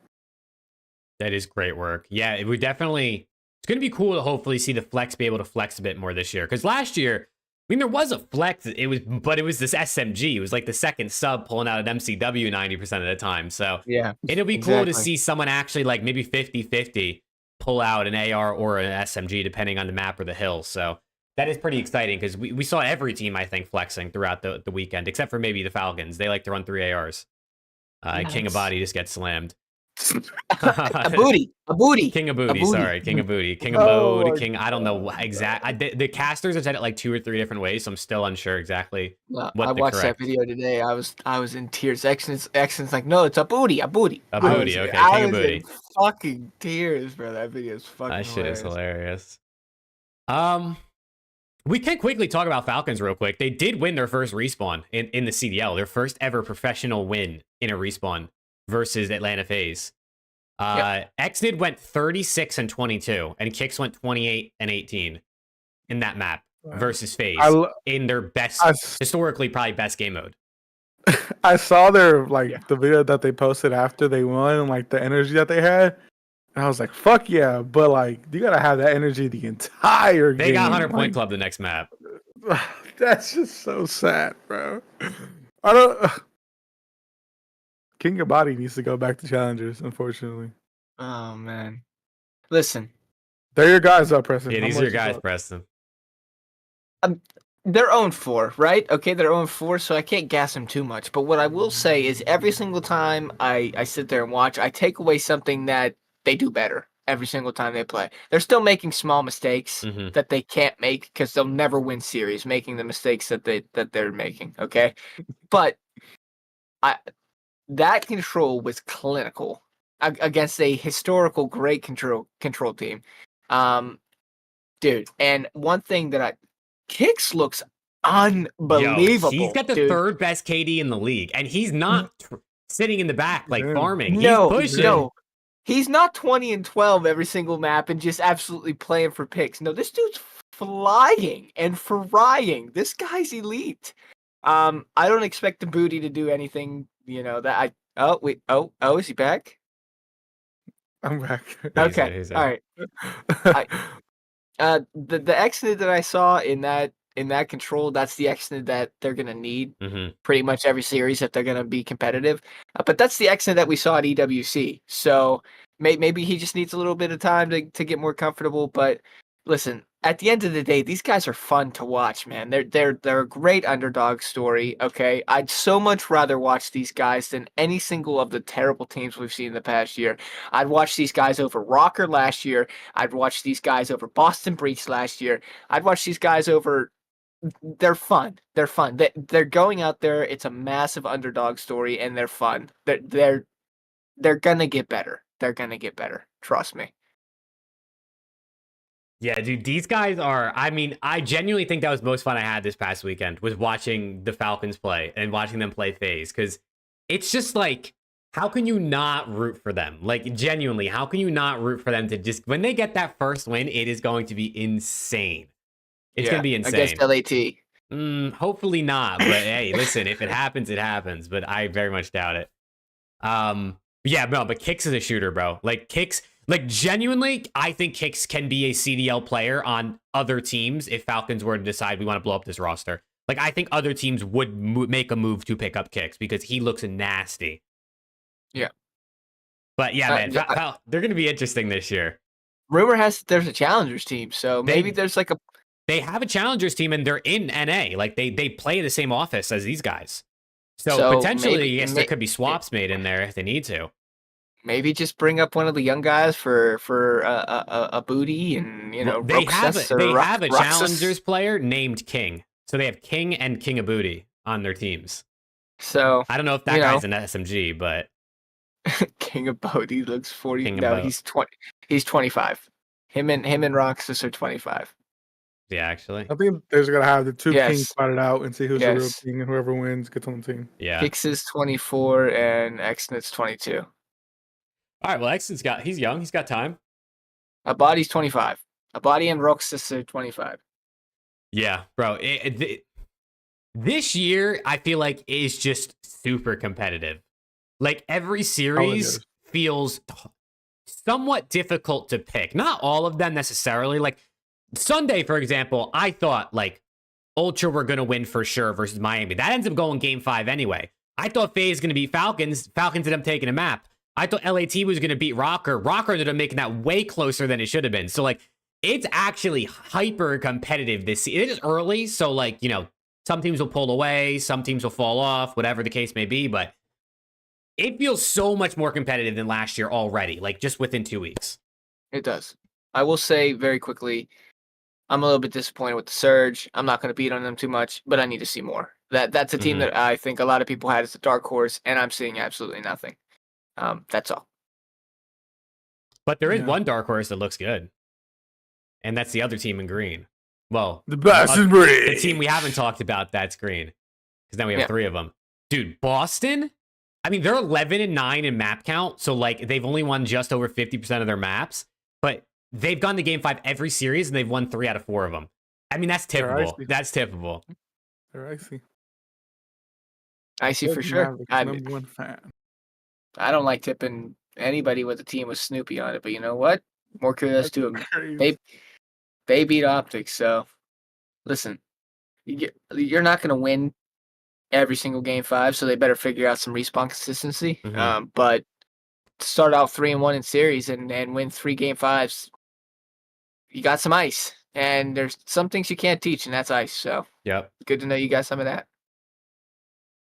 That is great work. Yeah, it would definitely. It's going to be cool to hopefully see the flex be able to flex a bit more this year. Because last year, I mean, there was a flex. But it was this SMG. It was like the second sub pulling out an MCW 90% of the time. So yeah, it'll be cool to see someone actually like maybe 50-50 pull out an AR or an SMG depending on the map or the hill. So that is pretty exciting because we saw every team, I think, flexing throughout the weekend, except for maybe the Falcons. They like to run 3 ARs. And King of Body just gets slammed. a booty. King of Booty, sorry. King of Booty. King of Mode. King, I don't know exactly. The casters have said it like 2 or 3 different ways, so I'm still unsure exactly what I watched that video today. I was in tears. X's like, no, it's a booty. A booty, okay. King of Booty. Fucking tears, bro. That video is fucking That shit hilarious. is hilarious. We can quickly talk about Falcons real quick. They did win their first respawn in the CDL, their first ever professional win in a respawn versus Atlanta FaZe. Xnid went 36-22, and Kix went 28-18 in that map versus FaZe in their best, historically probably best game mode. I saw their the video that they posted after they won and like the energy that they had. And I was like, fuck yeah. But like, you gotta have that energy the entire game. They got 100 Point Club the next map. That's just so sad, bro. I don't. King of Body needs to go back to challengers, unfortunately. Oh man. Listen. They're your guys up, Preston. Yeah, these are your guys, Preston. They're 0-4, right? Okay, they're 0-4, so I can't gas them too much. But what I will say is every single time I sit there and watch, I take away something that they do better every single time they play. They're still making small mistakes that they can't make because they'll never win series making the mistakes that they're making, okay? But that control was clinical against a historical great control team. Dude, and one thing that Kix looks unbelievable. He's got the third best KD in the league, and he's not sitting in the back like farming. No, he's pushing. No. He's not 20-12 every single map and just absolutely playing for picks. No, this dude's flying and frying. This guy's elite. I don't expect the booty to do anything, that is he back? I'm back. Okay. He's all right. The Xnid that I saw in that control, that's the Xnid that they're gonna need pretty much every series if they're gonna be competitive. But that's the Xnid that we saw at EWC. So maybe he just needs a little bit of time to get more comfortable. But listen, at the end of the day, these guys are fun to watch, man. They're a great underdog story. Okay, I'd so much rather watch these guys than any single of the terrible teams we've seen in the past year. I'd watch these guys over Rocker last year. I'd watch these guys over Boston Breach last year. I'd watch these guys over. They're fun. They're fun. They're going out there. It's a massive underdog story, and they're fun. They're gonna get better. They're gonna get better. Trust me. Yeah, dude, these guys are. I mean, I genuinely think that was the most fun I had this past weekend was watching the Falcons play and watching them play FaZe because it's just like, how can you not root for them? Like, genuinely, how can you not root for them to just when they get that first win? It is going to be insane. It's going to be insane. Against LAT. Hopefully not. But hey, listen, if it happens, it happens. But I very much doubt it. Yeah, no, but Kix is a shooter, bro. Like, Kix, like, genuinely, I think Kix can be a CDL player on other teams if Falcons were to decide we want to blow up this roster. Like, I think other teams would make a move to pick up Kix because he looks nasty. Yeah. But yeah, man, they're going to be interesting this year. Rumor has there's a challengers team, so maybe there's like a. They have a challengers team and they're in NA. Like they play the same office as these guys. So potentially, yes, there could be swaps made in there if they need to. Maybe just bring up one of the young guys for a booty and they have a challengers player named King. So they have King and King of Booty on their teams. So I don't know if that guy's an SMG, but King of Booty looks 40. No, he's 20. He's 25. Him and Roxas are 25. Yeah, actually. I think they're just gonna have the two kings fight it out and see who's the real king, and whoever wins gets on the team. Yeah. Kix is 24 and Xnit's 22. All right, well, Xnit's he's young, he's got time. A body's 25. A body and Roxas are 25. Yeah, bro. This year, I feel like is just super competitive. Like every series feels somewhat difficult to pick. Not all of them necessarily. Like Sunday, for example, I thought like Ultra were going to win for sure versus Miami. That ends up going game 5 anyway. I thought FaZe going to beat Falcons. Falcons ended up taking a map. I thought LAT was going to beat Rocker. Rocker ended up making that way closer than it should have been. So like it's actually hyper competitive this season. It is early, so like, you know, some teams will pull away, some teams will fall off, whatever the case may be, but it feels so much more competitive than last year already, like just within 2 weeks. It does. I will say very quickly, I'm a little bit disappointed with the Surge. I'm not going to beat on them too much, but I need to see more. That's a team that I think a lot of people had as a dark horse, and I'm seeing absolutely nothing. That's all. But there is one dark horse that looks good, and that's the other team in green. Well, the Boston Breeze. The team we haven't talked about that's green, because now we have 3 of them. Dude, Boston. I mean, they're 11-9 in map count, so like they've only won just over 50% of their maps, but they've gone to game 5 every series, and they've won 3 out of 4 of them. I mean, that's tippable. That's tippable. They're icy. Icy for sure. I'm number 1 fan. I don't like tipping anybody with a team with Snoopy on it, but you know what? More kudos to them. They beat Optic, so listen, you're not going to win every single game 5, so they better figure out some respawn consistency. But to start out 3-1 in series and win 3 game 5s, you got some ice, and there's some things you can't teach, and that's ice. So good to know you got some of that.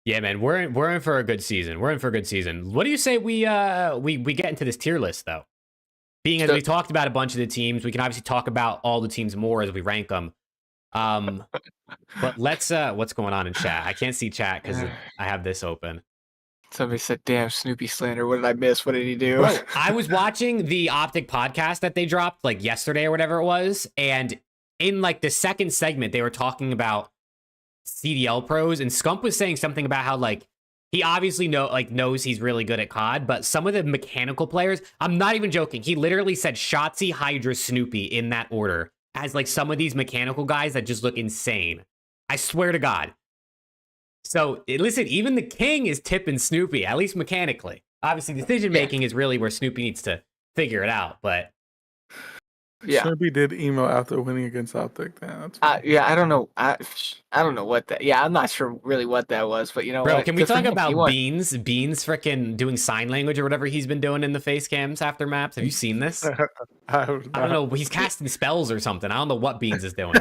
Yeah, man, we're in for a good season. We're in for a good season. What do you say we get into this tier list though? Being as we talked about a bunch of the teams, we can obviously talk about all the teams more as we rank them. But let's what's going on in chat? I can't see chat because I have this open. Somebody said, "Damn, Snoopy slander. What did I miss? What did he do?" Bro, I was watching the Optic podcast that they dropped like yesterday or whatever it was, and in like the second segment, they were talking about CDL pros, and Scump was saying something about how like he obviously knows he's really good at COD, but some of the mechanical players, I'm not even joking. He literally said Shotzzy, Hydra, Snoopy in that order as like some of these mechanical guys that just look insane. I swear to God. So listen, even the king is tipping Snoopy, at least mechanically. Obviously, decision making is really where Snoopy needs to figure it out, but Snoopy did emo after winning against Optic. I don't know. I don't know what that. Yeah, I'm not sure really what that was, but you know, bro, can we talk about Beans? Beans freaking doing sign language or whatever he's been doing in the face cams after maps. Have you seen this? I don't know. He's casting spells or something. I don't know what Beans is doing.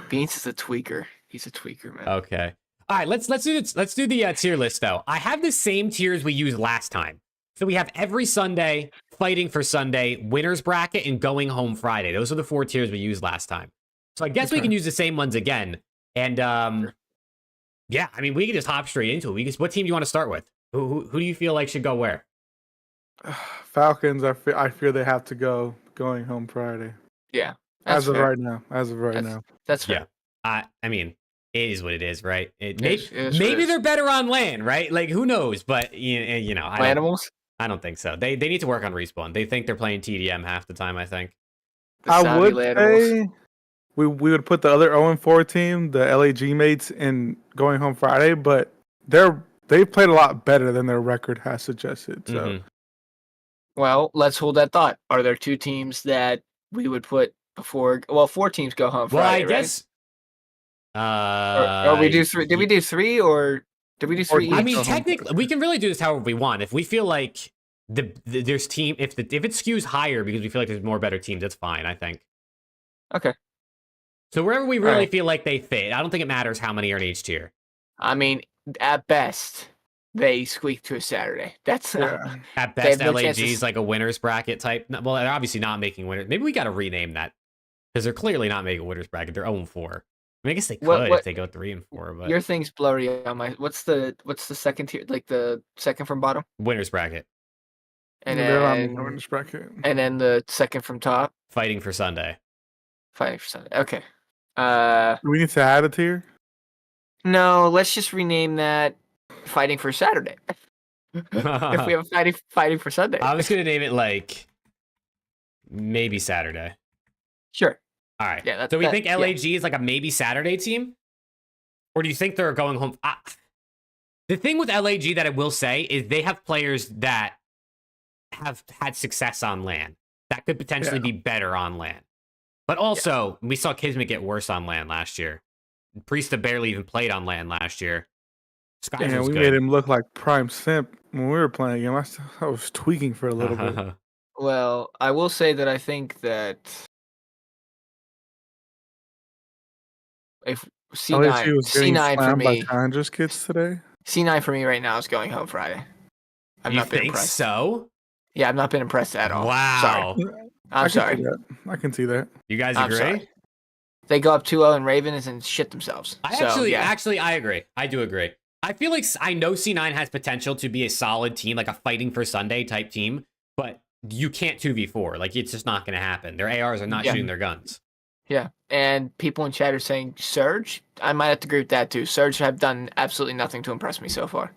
Beans is a tweaker. He's a tweaker, man. Okay. All right. Let's do the tier list though. I have the same tiers we used last time. So we have every Sunday, fighting for Sunday, winners bracket, and going home Friday. Those are the 4 tiers we used last time. So I guess we can use the same ones again. And yeah, I mean, we can just hop straight into it. What team do you want to start with? Who do you feel like should go where? Falcons. I fear they have to go going home Friday. Yeah. As of right now. That's fair. Yeah. I mean, it is what it is, right? Maybe they're better on land, right? Like, who knows? But you know, animals. I don't think so. They need to work on respawn. They think they're playing TDM half the time, I think. I would say we would put the other 0-4 team, the LAG mates, in going home Friday, but they've played a lot better than their record has suggested. So, well, let's hold that thought. Are there 2 teams that we would put before? Well, 4 teams go home Friday. Well, I guess. Or we do 3? Did we do 3 or? Did we do 3? I mean, technically, we can really do this however we want. If we feel like there's team, if it skews higher because we feel like there's more better teams, that's fine, I think. Okay. So wherever we really feel like they fit, I don't think it matters how many are in each tier. I mean, at best, they squeak to a Saturday. That's at best, LAG's like a winners bracket type. Well, they're obviously not making winners. Maybe we got to rename that because they're clearly not making winners bracket. They're 0-4. I guess they could if they go 3-4. But your thing's blurry on my. What's the second tier? Like the second from bottom? Winners bracket. And then winners bracket. And then the second from top. Fighting for Sunday. Okay. Do we need to add a tier? No, let's just rename that Fighting for Saturday. If we have fighting for Sunday. I was gonna name it like maybe Saturday. Sure. All right. Yeah. So we think LAG is like a maybe Saturday team? Or do you think they're going home? The thing with LAG that I will say is they have players that have had success on LAN that could potentially be better on LAN. But also, we saw Kismet get worse on LAN last year. Priesta barely even played on LAN last year. Skies was we good. made him look like prime simp when we were playing him. I was tweaking for a little bit. Well, I will say that I think that if LSU was getting C9 for slammed by me, Challenger's kids today. C9 for me right now is going home Friday. I've You not been think impressed. so? Yeah, I've not been impressed at all. Wow. Sorry. I'm sorry. I can see that. You guys I'm agree? sorry. They go up 2-0 in Ravens and shit themselves. Actually, I agree. I do agree. I feel like I know C9 has potential to be a solid team, like a fighting for Sunday type team, but you can't 2v4. Like, it's just not going to happen. Their ARs are not shooting their guns. Yeah, and people in chat are saying Surge. I might have to agree with that too. Surge have done absolutely nothing to impress me so far.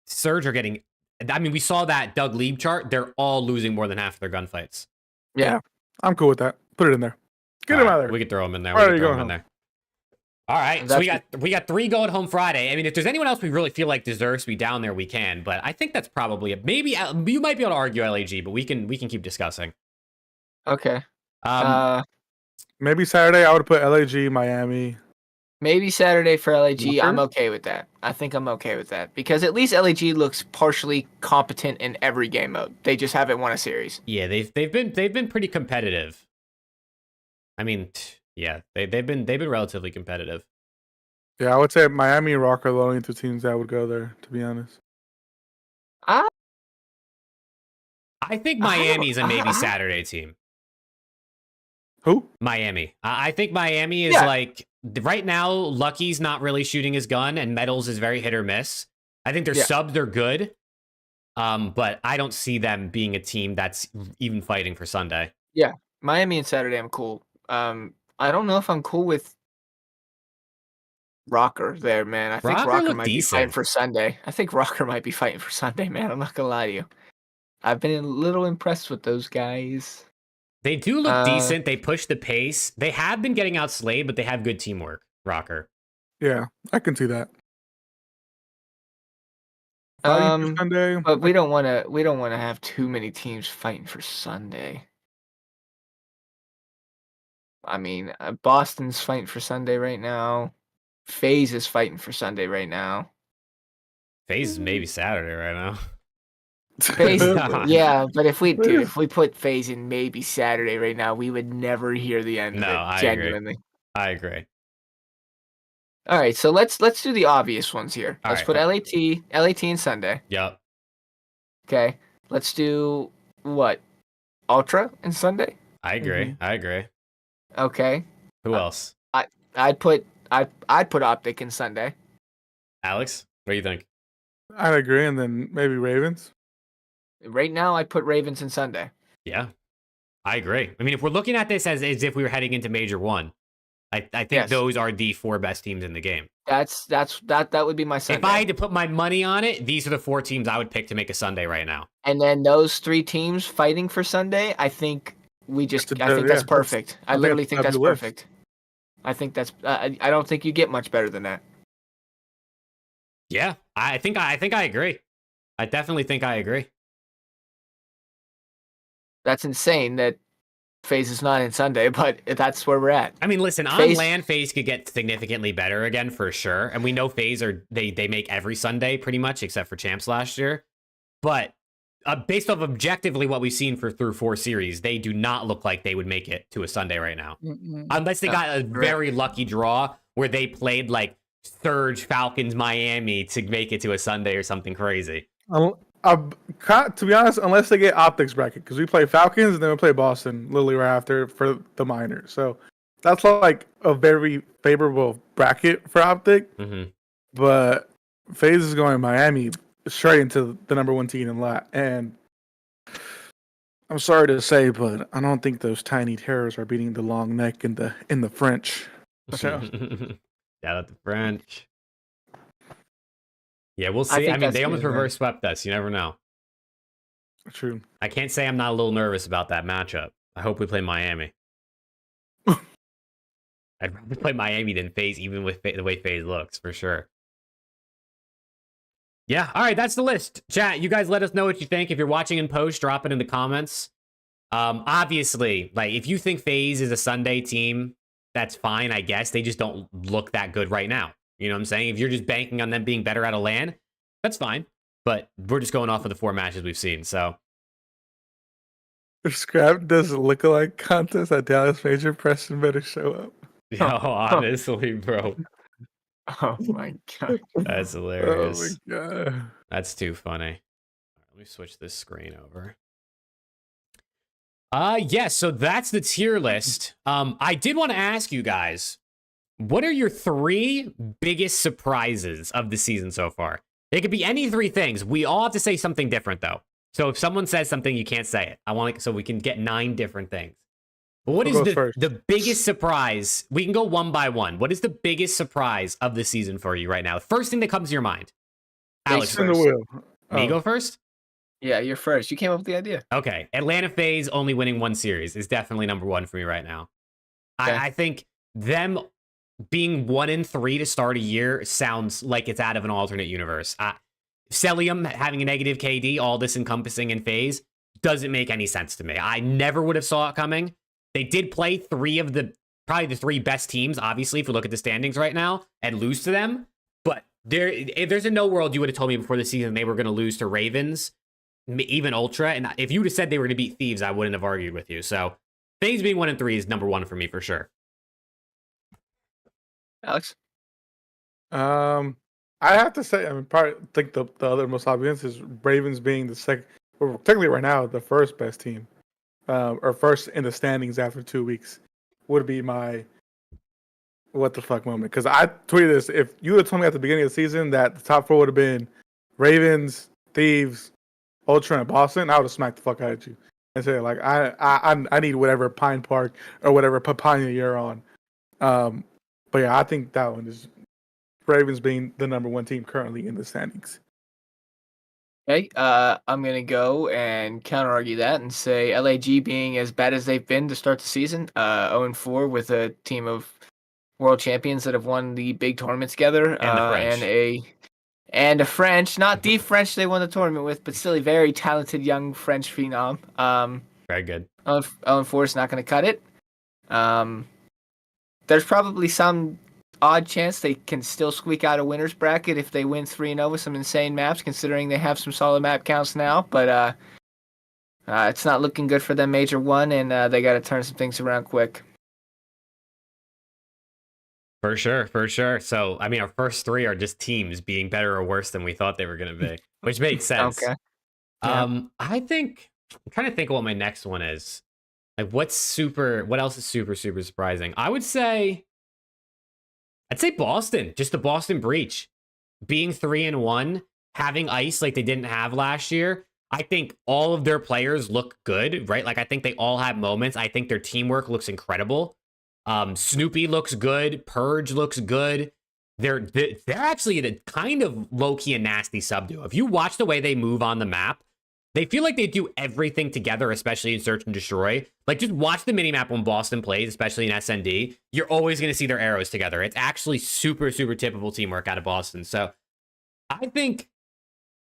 Surge are getting... I mean, we saw that Doug Lieb chart. They're all losing more than half of their gunfights. Yeah, I'm cool with that. Put it in there. Get him out of there. We could throw him in there. All We could throw him in there. All right, so we got 3 going home Friday. I mean, if there's anyone else we really feel like deserves to be down there, we can. But I think that's probably it. Maybe you might be able to argue LAG, but we can keep discussing. Okay. Maybe Saturday I would put LAG, Miami. Maybe Saturday for LAG. Sure. I'm okay with that. I think I'm okay with that because at least LAG looks partially competent in every game mode. They just haven't won a series. Yeah, they've been pretty competitive. I mean, yeah, they've been relatively competitive. Yeah, I would say Miami and Rock are the only 2 teams that would go there, to be honest. I think Miami's a maybe Saturday team. Who? Miami. I think Miami is like, right now, Lucky's not really shooting his gun, and Metals is very hit or miss. I think their subs are good, but I don't see them being a team that's even fighting for Sunday. Yeah, Miami and Saturday I'm cool. I don't know if I'm cool with Rocker there, man. I think Rocker might be fighting for Sunday. I think Rocker might be fighting for Sunday, man. I'm not gonna lie to you. I've been a little impressed with those guys. They do look decent. They push the pace. They have been getting outslayed, but they have good teamwork. Rocker. Yeah, I can see that. Sunday. But we don't want to have too many teams fighting for Sunday. I mean, Boston's fighting for Sunday right now. FaZe is fighting for Sunday right now. FaZe is maybe Saturday right now. FaZe, yeah, but if we put FaZe in maybe Saturday right now, we would never hear the end of it. Genuinely. I agree. All right, so let's do the obvious ones here. Let's put LAT and Sunday. Yep. Okay. Let's do what? Ultra and Sunday? I agree. I agree. Okay. Who else? I'd put OPTIC in Sunday. Alex, what do you think? I'd agree, and then maybe Ravens. Right now, I'd put Ravens in Sunday. Yeah, I agree. I mean, if we're looking at this as if we were heading into Major 1, I think those are the 4 best teams in the game. That would be my Sunday. If I had to put my money on it, these are the 4 teams I would pick to make a Sunday right now. And then those 3 teams fighting for Sunday, I think that's perfect. I literally think that's perfect. I think that's. I don't think you get much better than that. Yeah, I think I agree. I definitely think I agree. That's insane that FaZe is not in Sunday, but that's where we're at. I mean, listen, on LAN, FaZe could get significantly better again for sure, and we know FaZe they make every Sunday pretty much, except for Champs last year. But based off objectively what we've seen through 4 series, they do not look like they would make it to a Sunday right now, unless they got a very lucky draw where they played like Surge, Falcons, Miami to make it to a Sunday or something crazy. To be honest, unless they get OPTIC's bracket, because we play Falcons and then we play Boston literally right after for the minors. So that's like a very favorable bracket for OPTIC. Mm-hmm. But FaZe is going Miami straight into the number 1 team in LAT. And I'm sorry to say, but I don't think those tiny terrors are beating the long neck in the French. So. Shout out the French. Yeah, we'll see. I mean, they almost reverse swept us. You never know. True. I can't say I'm not a little nervous about that matchup. I hope we play Miami. I'd rather play Miami than FaZe, even with the way FaZe looks, for sure. Yeah, all right, that's the list. Chat, you guys let us know what you think. If you're watching in post, drop it in the comments. Obviously, like, if you think FaZe is a Sunday team, that's fine, I guess. They just don't look that good right now. You know what I'm saying? If you're just banking on them being better at a LAN, that's fine. But we're just going off of the 4 matches we've seen, so. If Scrap does a lookalike contest at Dallas Major, Preston better show up. Yo, honestly, bro. Oh my god. That's hilarious. Oh my god. That's too funny. Let me switch this screen over. Yes, so that's the tier list. I did want to ask you guys, what are your 3 biggest surprises of the season so far? It could be any 3 things. We all have to say something different, though. So if someone says something, you can't say it. I want so we can get 9 different things. But what is the biggest surprise? We can go one by one. What is the biggest surprise of the season for you right now? The first thing that comes to your mind. Alex first. Me go first? Yeah, you're first. You came up with the idea. Okay. Atlanta FaZe only winning 1 series is definitely number 1 for me right now. Okay. I think them being 1-3 to start a year sounds like it's out of an alternate universe. Celium having a negative KD, all this encompassing in FaZe, doesn't make any sense to me. I never would have saw it coming. They did play 3 of probably the 3 best teams, obviously, if you look at the standings right now, and lose to them. But there's in no world you would have told me before the season they were going to lose to Ravens, even Ultra. And if you would have said they were going to beat Thieves, I wouldn't have argued with you. So FaZe being 1-3 is number 1 for me for sure. Alex? I have to say, I mean, probably think the other most obvious is Ravens being the second, well, technically right now, the first best team. Or first in the standings after 2 weeks would be my what the fuck moment. Because I tweeted this. If you had told me at the beginning of the season that the top 4 would have been Ravens, Thieves, Ultra, and Boston, I would have smacked the fuck out of you and said, like, I need whatever Pine Park or whatever Papaya you're on. But yeah, I think that one is Ravens being the number 1 team currently in the standings. Okay, I'm going to go and counter-argue that and say LAG being as bad as they've been to start the season, 0-4 with a team of world champions that have won the big tournament together. And a French, not the French they won the tournament with, but still a very talented young French phenom. Very good. 0-4 is not going to cut it. There's probably some odd chance they can still squeak out a winner's bracket if they win 3-0 with some insane maps, considering they have some solid map counts now. But it's not looking good for them Major 1, and they got to turn some things around quick. For sure, for sure. So, I mean, our first 3 are just teams being better or worse than we thought they were going to be, which makes sense. Okay. Yeah. I think, I'm trying to think of what my next one is. Like, what else is super, super surprising? I'd say Boston, just the Boston Breach. Being 3-1, having ice like they didn't have last year. I think all of their players look good, right? Like, I think they all have moments. I think their teamwork looks incredible. Snoopy looks good. Purge looks good. They're actually a kind of low-key and nasty sub-duo. If you watch the way they move on the map, they feel like they do everything together, especially in Search and Destroy. Like, just watch the minimap when Boston plays, especially in SND. You're always going to see their arrows together. It's actually super, super typical teamwork out of Boston. So I think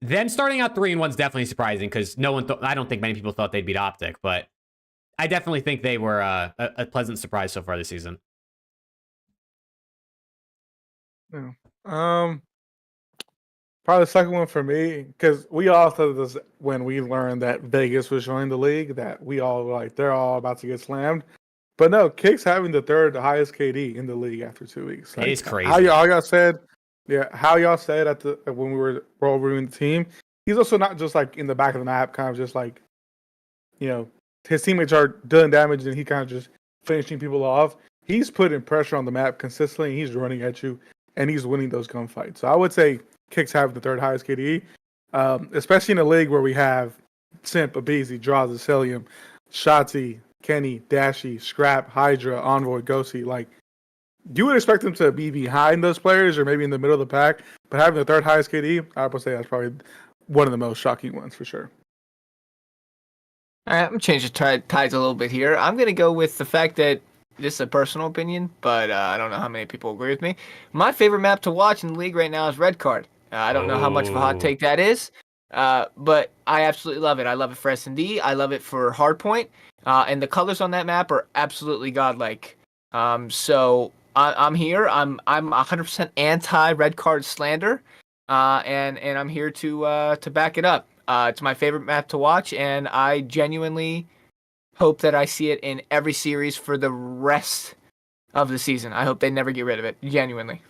them starting out 3-1 is definitely surprising because I don't think many people thought they'd beat OPTIC, but I definitely think they were a pleasant surprise so far this season. Yeah. Probably the second one for me, because we all thought this when we learned that Vegas was joining the league, that we all were like, they're all about to get slammed. But no, Kick's having the 3rd highest KD in the league after 2 weeks. Like, it is crazy. How y'all said when we were world reviewing the team, he's also not just like in the back of the map, kind of just like, you know, his teammates are doing damage and he kind of just finishing people off. He's putting pressure on the map consistently. He's running at you and he's winning those gunfights. So I would say Kicks have the 3rd highest KD, especially in a league where we have Simp, Abizi, Draws, Celium, Shotzi, Kenny, Dashy, Scrap, Hydra, Envoy, Ghosty. Like, you would expect them to be behind those players or maybe in the middle of the pack, but having the 3rd highest KD, I would say that's probably one of the most shocking ones for sure. All right, I'm gonna change the tides a little bit here. I'm gonna go with the fact that this is a personal opinion, but I don't know how many people agree with me. My favorite map to watch in the league right now is Red Card. I don't know how much of a hot Oh. take that is, but I absolutely love it. I love it for S&D. I love it for Hardpoint, and the colors on that map are absolutely godlike. So I'm here. I'm 100% anti Red Card slander, and I'm here to back it up. It's my favorite map to watch, and I genuinely hope that I see it in every series for the rest of the season. I hope they never get rid of it. Genuinely.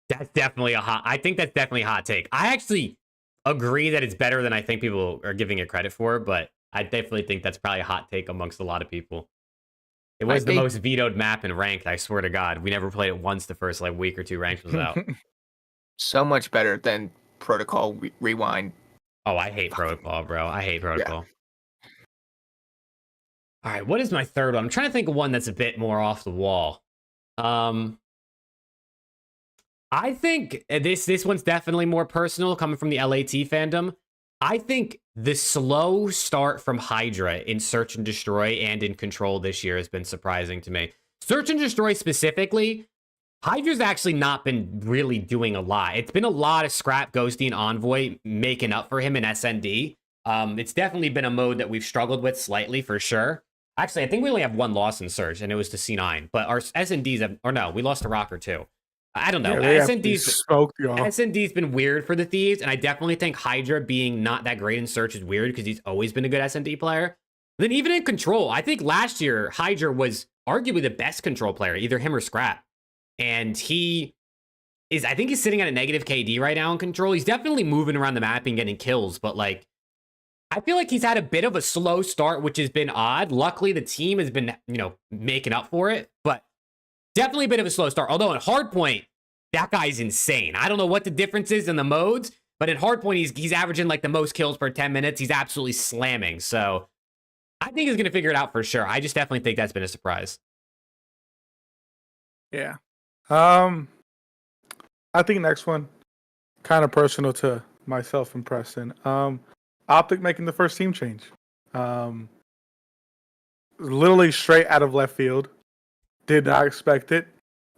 That's definitely I think that's definitely a hot take. I actually agree that it's better than I think people are giving it credit for, but I definitely think that's probably a hot take amongst a lot of people. It was the most vetoed map in ranked, I swear to God. We never played it once the first like week or two ranked was out. So much better than Protocol Rewind. Oh, I hate Protocol, bro. I hate Protocol. Yeah. All right, what is my third one? I'm trying to think of one that's a bit more off the wall. I think this one's definitely more personal, coming from the LAT fandom. I think the slow start from Hydra in Search and Destroy and in Control this year has been surprising to me. Search and Destroy specifically, Hydra's actually not been really doing a lot. It's been a lot of Scrap, Ghosty, and Envoy making up for him in SND. It's definitely been a mode that we've struggled with slightly, for sure. Actually, I think we only have one loss in Search, and it was to C9. But our SNDs have, or no, we lost to Rocker too. I don't know. Yeah, SND's been weird for the Thieves, and I definitely think Hydra being not that great in Search is weird because he's always been a good SND player. Then even in Control, I think last year Hydra was arguably the best Control player, either him or Scrap. And he is, I think he's sitting at a negative KD right now in Control. He's definitely moving around the map and getting kills, but like, I feel like he's had a bit of a slow start, which has been odd. Luckily, the team has been, making up for it, but definitely a bit of a slow start. Although in Hardpoint, that guy's insane. I don't know what the difference is in the modes, but in Hardpoint, he's averaging like the most kills per 10 minutes. He's absolutely slamming. So I think he's going to figure it out for sure. I just definitely think that's been a surprise. Yeah. I think next one, kind of personal to myself and Preston. OPTIC making the first team change. Literally straight out of left field. Did not expect it.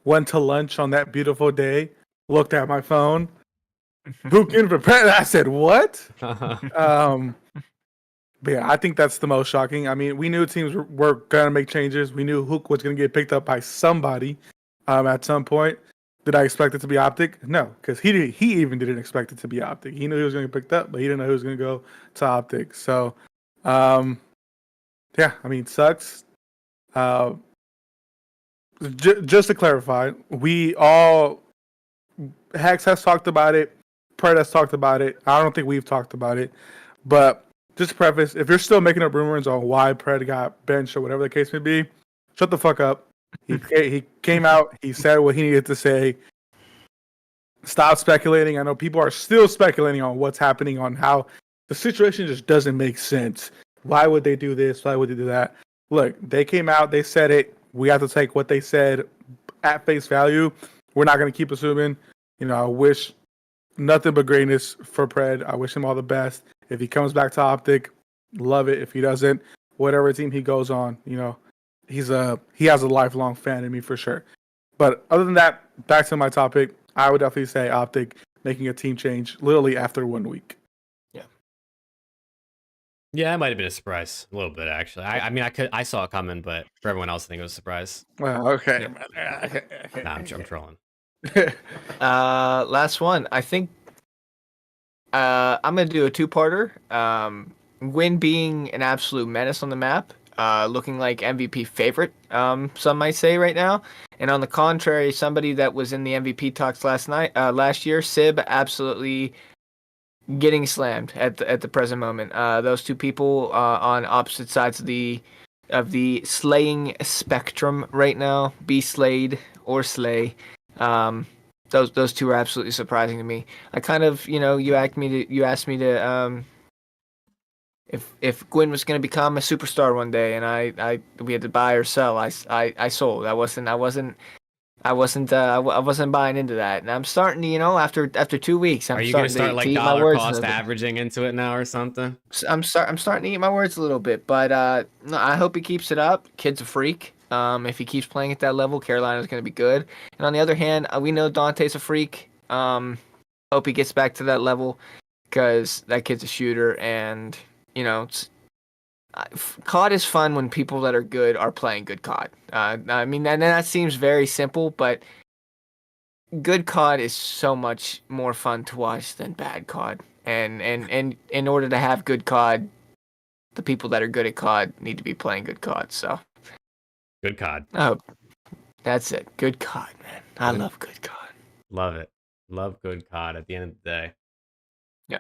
Went to lunch on that beautiful day. Looked at my phone. Book in for Pet. I said, what? But yeah, I think that's the most shocking. I mean, we knew teams were going to make changes. We knew Hook was going to get picked up by somebody at some point. Did I expect it to be OPTIC? No, because he even didn't expect it to be OPTIC. He knew he was going to get picked up, but he didn't know he was going to go to OPTIC. So, yeah, I mean, sucks. Just to clarify, we all, Hex has talked about it, Pred has talked about it. I don't think we've talked about it, but just to preface, if you're still making up rumors on why Pred got benched or whatever the case may be, shut the fuck up. He came out, he said what he needed to say. Stop speculating. I know people are still speculating on what's happening, on how the situation just doesn't make sense. Why would they do this? Why would they do that? Look, they came out, they said it. We have to take what they said at face value. We're not going to keep assuming. I wish nothing but greatness for Pred. I wish him all the best. If he comes back to OPTIC, love it. If he doesn't, whatever team he goes on, he has a lifelong fan in me for sure. But other than that, back to my topic, I would definitely say OPTIC making a team change literally after 1 week. Yeah, that might have been a surprise a little bit, actually. I saw it coming, but for everyone else, I think it was a surprise. Well, okay. Nah, I'm trolling. Last one. I think I'm gonna do a two-parter. Win being an absolute menace on the map, looking like MVP favorite, some might say right now. And on the contrary, somebody that was in the MVP talks last year, Sib, absolutely getting slammed at the present moment. Those two people on opposite sides of the slaying spectrum right now. Be slayed or slay. Those two are absolutely surprising to me. I kind of, you asked me to if Gwyn was going to become a superstar one day, and we had to buy or sell. I sold. I wasn't I wasn't buying into that, and I'm starting to, after 2 weeks, Are I'm you gonna starting start to like eat my dollar words a cost little bit. averaging into it now or something? I'm starting to eat my words a little bit, but no, I hope he keeps it up. Kid's a freak. If he keeps playing at that level, Carolina's going to be good. And on the other hand, we know Dante's a freak. Hope he gets back to that level because that kid's a shooter, and COD is fun when people that are good are playing good COD. I mean, and that seems very simple, but good COD is so much more fun to watch than bad COD. And in order to have good COD, the people that are good at COD need to be playing good COD. So Good COD. oh, that's it. Good COD, man. I love good COD. Love it. Love good COD at the end of the day. Yeah.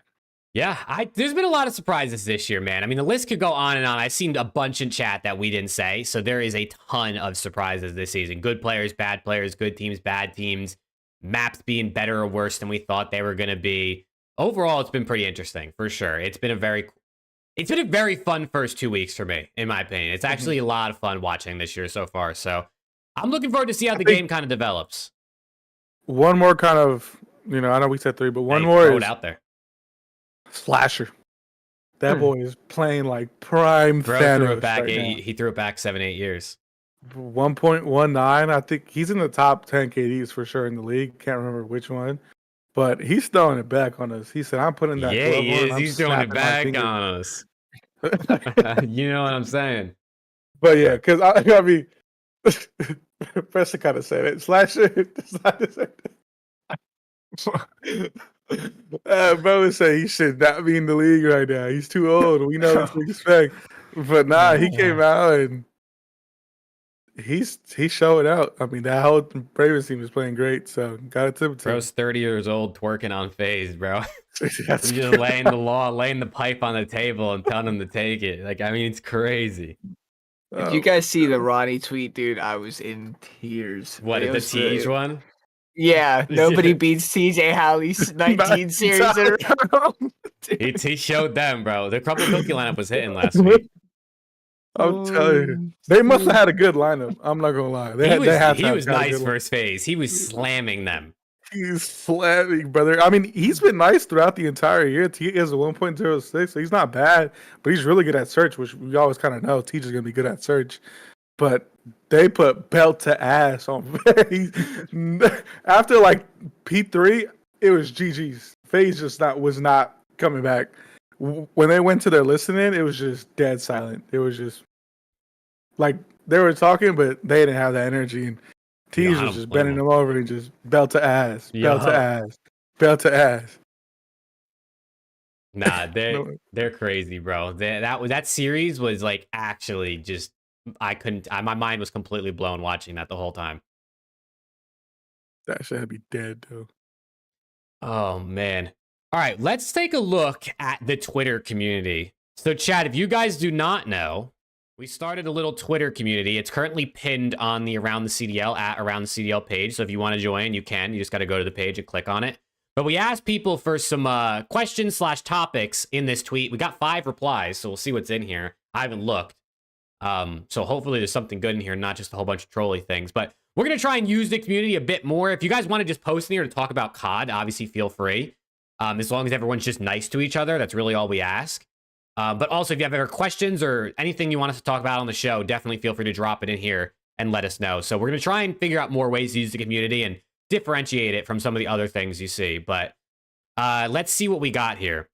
Yeah, there's been a lot of surprises this year, man. I mean, the list could go on and on. I've seen a bunch in chat that we didn't say. So there is a ton of surprises this season. Good players, good teams, bad teams, maps being better or worse than we thought they were going to be. Overall, it's been pretty interesting, for sure. It's been a very fun first 2 weeks for me, in my opinion. It's actually a lot of fun watching this year so far. So I'm looking forward to see how the game kind of develops. One more kind of, I know we said 3, but one Hey, more throw is it out there. Slasher. That boy is playing like prime Bro Thanos threw it back. right now. He threw it back 7-8 years. 1.19. I think he's in the top 10 KDs for sure in the league. Can't remember which one, but he's throwing it back on us. He said, "I'm putting that Yeah, glove he on. is. He's throwing it back on us. You know what I'm saying? But yeah, because I mean, Preston kind of said it. Slasher. Bro would say he should not be in the league right now. He's too old. We know what to expect. But nah, he came out and he's showing out. I mean, that whole Ravens team is playing great, so got to tip it to him. Bro's 30 years old, twerking on FaZe, bro. He's That's just laying the pipe on the table and telling him to take it. Like, I mean, it's crazy. If you guys see the Ronnie tweet, dude, I was in tears. What, the Teej one? Yeah, nobody beats TJ Howley's 19 series in a row. He showed them, bro. Their couple cookie lineup was hitting last week. I'm telling you, they must have had a good lineup. I'm not gonna lie. He was nice first phase. He was slamming them. He's slamming, brother. I mean, he's been nice throughout the entire year. T is a 1.06, so he's not bad, but he's really good at search, which we always kind of know. Teach is gonna be good at search, but they put belt to ass on FaZe. After like P3, it was GG's. FaZe was not coming back. When they went to their listening, it was just dead silent. It was just like they were talking, but they didn't have that energy. And Tease was just bending them over and just belt to ass, belt to ass, belt to ass. Nah, they're crazy, bro. That series was like actually just my mind was completely blown watching that the whole time. That should be dead though. Oh man. All right, let's take a look at the Twitter community. So chat, if you guys do not know, we started a little Twitter community. It's currently pinned on the Around the CDL page. So if you want to join, you can. You just got to go to the page and click on it. But we asked people for some questions/topics in this tweet. We got 5 replies, so we'll see what's in here. I haven't looked. So hopefully there's something good in here, not just a whole bunch of trolly things. But we're going to try and use the community a bit more. If you guys want to just post in here to talk about COD, obviously feel free. As long as everyone's just nice to each other, that's really all we ask. But also, if you have other questions or anything you want us to talk about on the show, definitely feel free to drop it in here and let us know. So we're going to try and figure out more ways to use the community and differentiate it from some of the other things you see. But let's see what we got here.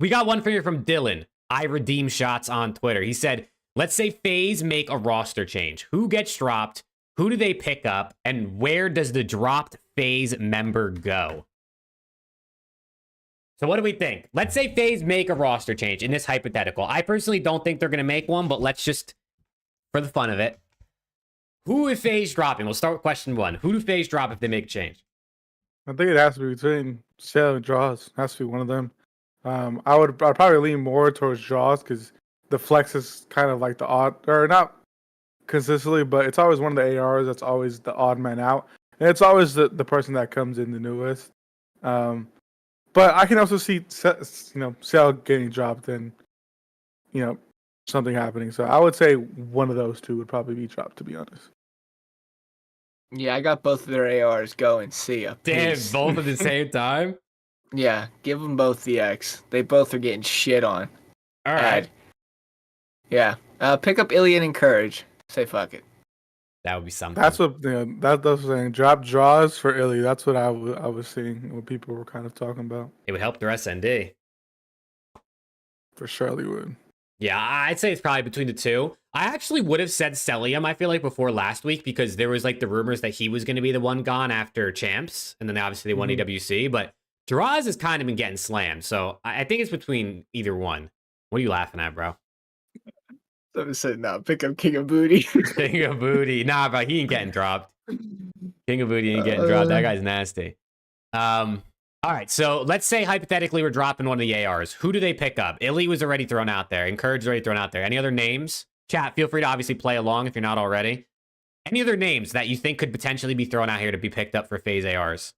We got one from Dylan. I redeem shots on Twitter. He said, let's say FaZe make a roster change. Who gets dropped? Who do they pick up? And where does the dropped FaZe member go? So what do we think? Let's say FaZe make a roster change in this hypothetical. I personally don't think they're going to make one, but let's just, for the fun of it. Who is FaZe dropping? We'll start with question 1. Who do FaZe drop if they make a change? I think it has to be between Sale and Jaws. It has to be one of them. I'd probably lean more towards Jaws because the flex is kind of like the odd, or not consistently, but it's always one of the ARs that's always the odd man out. And it's always the person that comes in the newest. But I can also see, Sale getting dropped and, something happening. So I would say one of those two would probably be dropped, to be honest. Yeah, I got both of their ARs going. See ya. Damn, Peace. both at the same time? Yeah, give them both the X. They both are getting shit on. All right. Yeah. Pick up Ilian and Courage. Say fuck it. That would be something. That's what that's what I'm saying. Drop draws for Illy. That's what I was seeing. What people were kind of talking about. It would help their SND. For surely would. Yeah, I'd say it's probably between the two. I actually would have said Celium, I feel like, before last week, because there was like the rumors that he was going to be the one gone after Champs, and then obviously they won EWC, but Draws has kind of been getting slammed, so I think it's between either one. What are you laughing at, bro? Someone said, no, pick up King of Booty. King of Booty. Nah, bro, he ain't getting dropped. King of Booty ain't getting dropped. That guy's nasty. All right, so let's say hypothetically we're dropping one of the ARs. Who do they pick up? Illy was already thrown out there. Encourage already thrown out there. Any other names? Chat, feel free to obviously play along if you're not already. Any other names that you think could potentially be thrown out here to be picked up for FaZe ARs?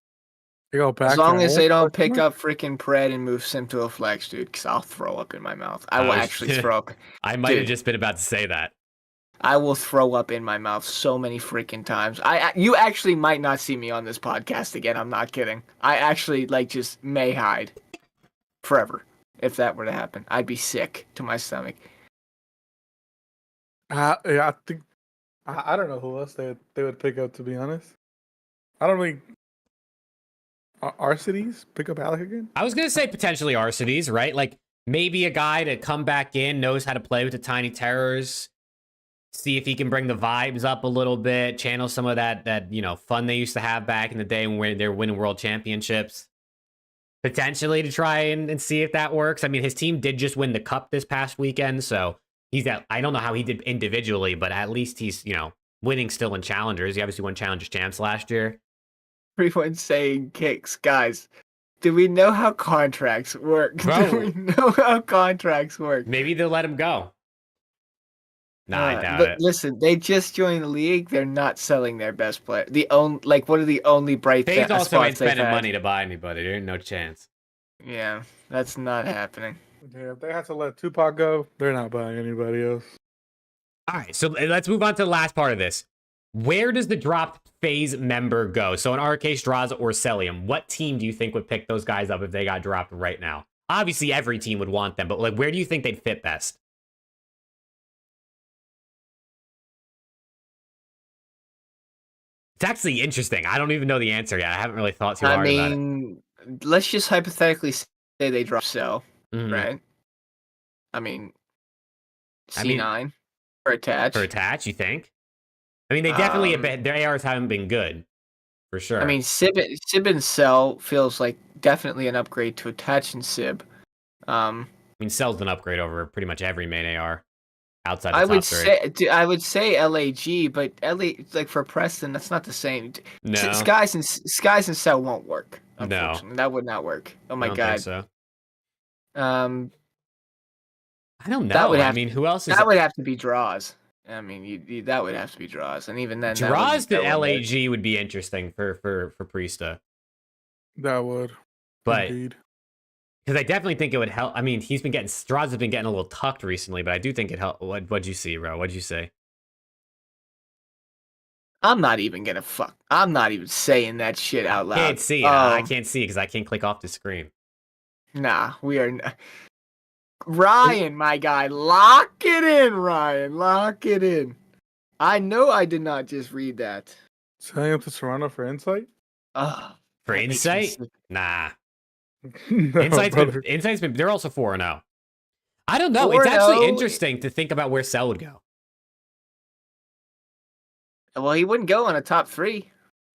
As long as they don't pick up freaking Pred and move Sim to a flex, dude, because I'll throw up in my mouth. I will actually throw up. I might have just been about to say that. I will throw up in my mouth so many freaking times. You actually might not see me on this podcast again. I'm not kidding. I actually just may hide forever if that were to happen. I'd be sick to my stomach. Yeah, I think I don't know who else they would pick up, to be honest. I don't really. Arcides pick up Alec again? I was gonna say potentially Arcides, right? Like maybe a guy to come back in, knows how to play with the Tiny Terrors. See if he can bring the vibes up a little bit, channel some of that fun they used to have back in the day when they were winning world championships. Potentially to try and see if that works. I mean, his team did just win the cup this past weekend, so I don't know how he did individually, but at least he's, winning still in challengers. He obviously won challengers champs last year. Everyone's saying kicks. Guys, do we know how contracts work? Bro, do we know how contracts work? Maybe they'll let him go. Nah, I doubt it. Listen, they just joined the league. They're not selling their best player. What are the only bright FaZe also spots ain't spending money to buy anybody. There ain't no chance. Yeah, that's not happening. Yeah, if they have to let Tupac go, they're not buying anybody else. All right, so let's move on to the last part of this. Where does the dropped FaZe member go? So in our case, Draza or Celium, what team do you think would pick those guys up if they got dropped right now? Obviously, every team would want them, but where do you think they'd fit best? It's actually interesting. I don't even know the answer yet. I haven't really thought too hard about it. Let's just hypothetically say they drop Cell, right? I mean, C9 for attach. For attach, you think? I mean, they definitely their ARs haven't been good, for sure. I mean, Sib and Cell feels like definitely an upgrade to attach and Sib. I mean, Cell's an upgrade over pretty much every main AR outside. I would say LAG, but LA for Preston, that's not the same. No, Skies and Cell won't work. Unfortunately, no. That would not work. Oh my god. Think so. I don't know. I mean, who else is that would have to be Draws. I mean, that would have to be Draws, and even then, Draws to LAG would be interesting for Priesta. That would, but because I definitely think it would help. I mean, Draws has been getting a little tucked recently, but I do think it helped. What'd you see, bro? What'd you say? I'm not even saying that shit out loud. I can't see. I can't see because I can't click off the screen. Nah, we are. Ryan, my guy, lock it in, Ryan. Lock it in. I know I did not just read that. Signing up to Toronto for Insight? For Insight? Nah. No, Insight's been. They're also 4-0. I don't know. It's actually interesting to think about where Cell would go. Well, he wouldn't go on a top 3.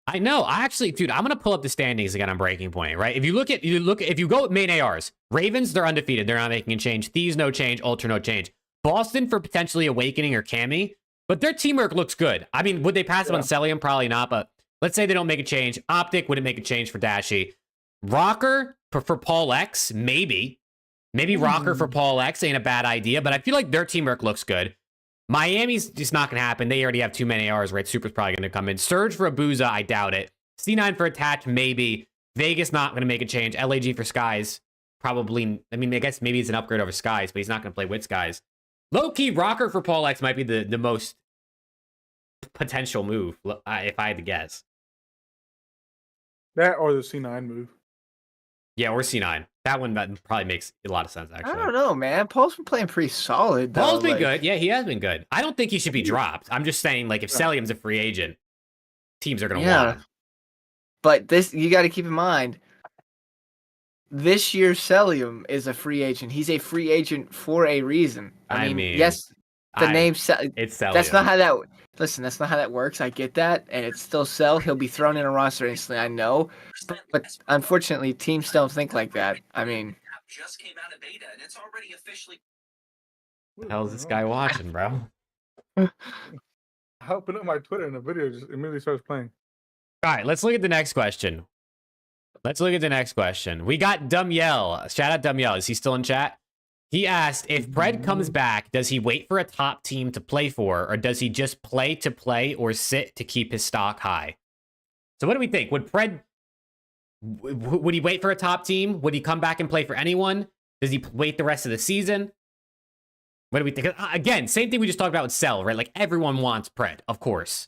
I know. Dude, I'm gonna pull up the standings again on Breaking Point, right? If you go with main ARs, Ravens, they're undefeated. They're not making a change. Thieves, no change. Ultra, no change. Boston for potentially Awakening or Cammy, but their teamwork looks good. I mean, would they pass it on Celium? Probably not, but let's say they don't make a change. Optic wouldn't make a change for Dashy. Rocker for Paul X, maybe. Maybe Rocker for Paul X ain't a bad idea, but I feel like their teamwork looks good. Miami's just not going to happen. They already have too many ARs, right? Super's probably going to come in. Surge for Abuza, I doubt it. C9 for Attach, maybe. Vegas not going to make a change. LAG for Skies, probably. I mean, I guess maybe it's an upgrade over Skies, but he's not going to play with Skies. Low-key, Rocker for Paul X might be the most potential move if I had to guess. That or the C9 move. Yeah, or C9. That one probably makes a lot of sense, I actually. don't know, man. Paul's been playing pretty solid, though. Paul's been good. Yeah, he has been good. I don't think he should be dropped. I'm just saying, like, if Right. Sellium's a free agent, teams are going to want him. But this, you got to keep in mind, this year Sellium is a free agent. He's a free agent for a reason. I mean yes, the name it's Sellium. That's not how that. Listen, that's not how that works. I get that, and it's still Sell. He'll be thrown in a roster instantly. I know, but unfortunately, teams don't think like that. I mean, just came out of beta, and it's already officially. What the hell is this guy watching, bro? I opened up my Twitter and the video just immediately starts playing. All right, let's look at the next question. We got Dumyel. Shout out Dumyel. Is he still in chat? He asked, if Pred comes back, does he wait for a top team to play for, or does he just play to play or sit to keep his stock high? So what do we think? Would he wait for a top team? Would he come back and play for anyone? Does he wait the rest of the season? What do we think? Again, same thing we just talked about with Cell, right? Like, everyone wants Pred, of course.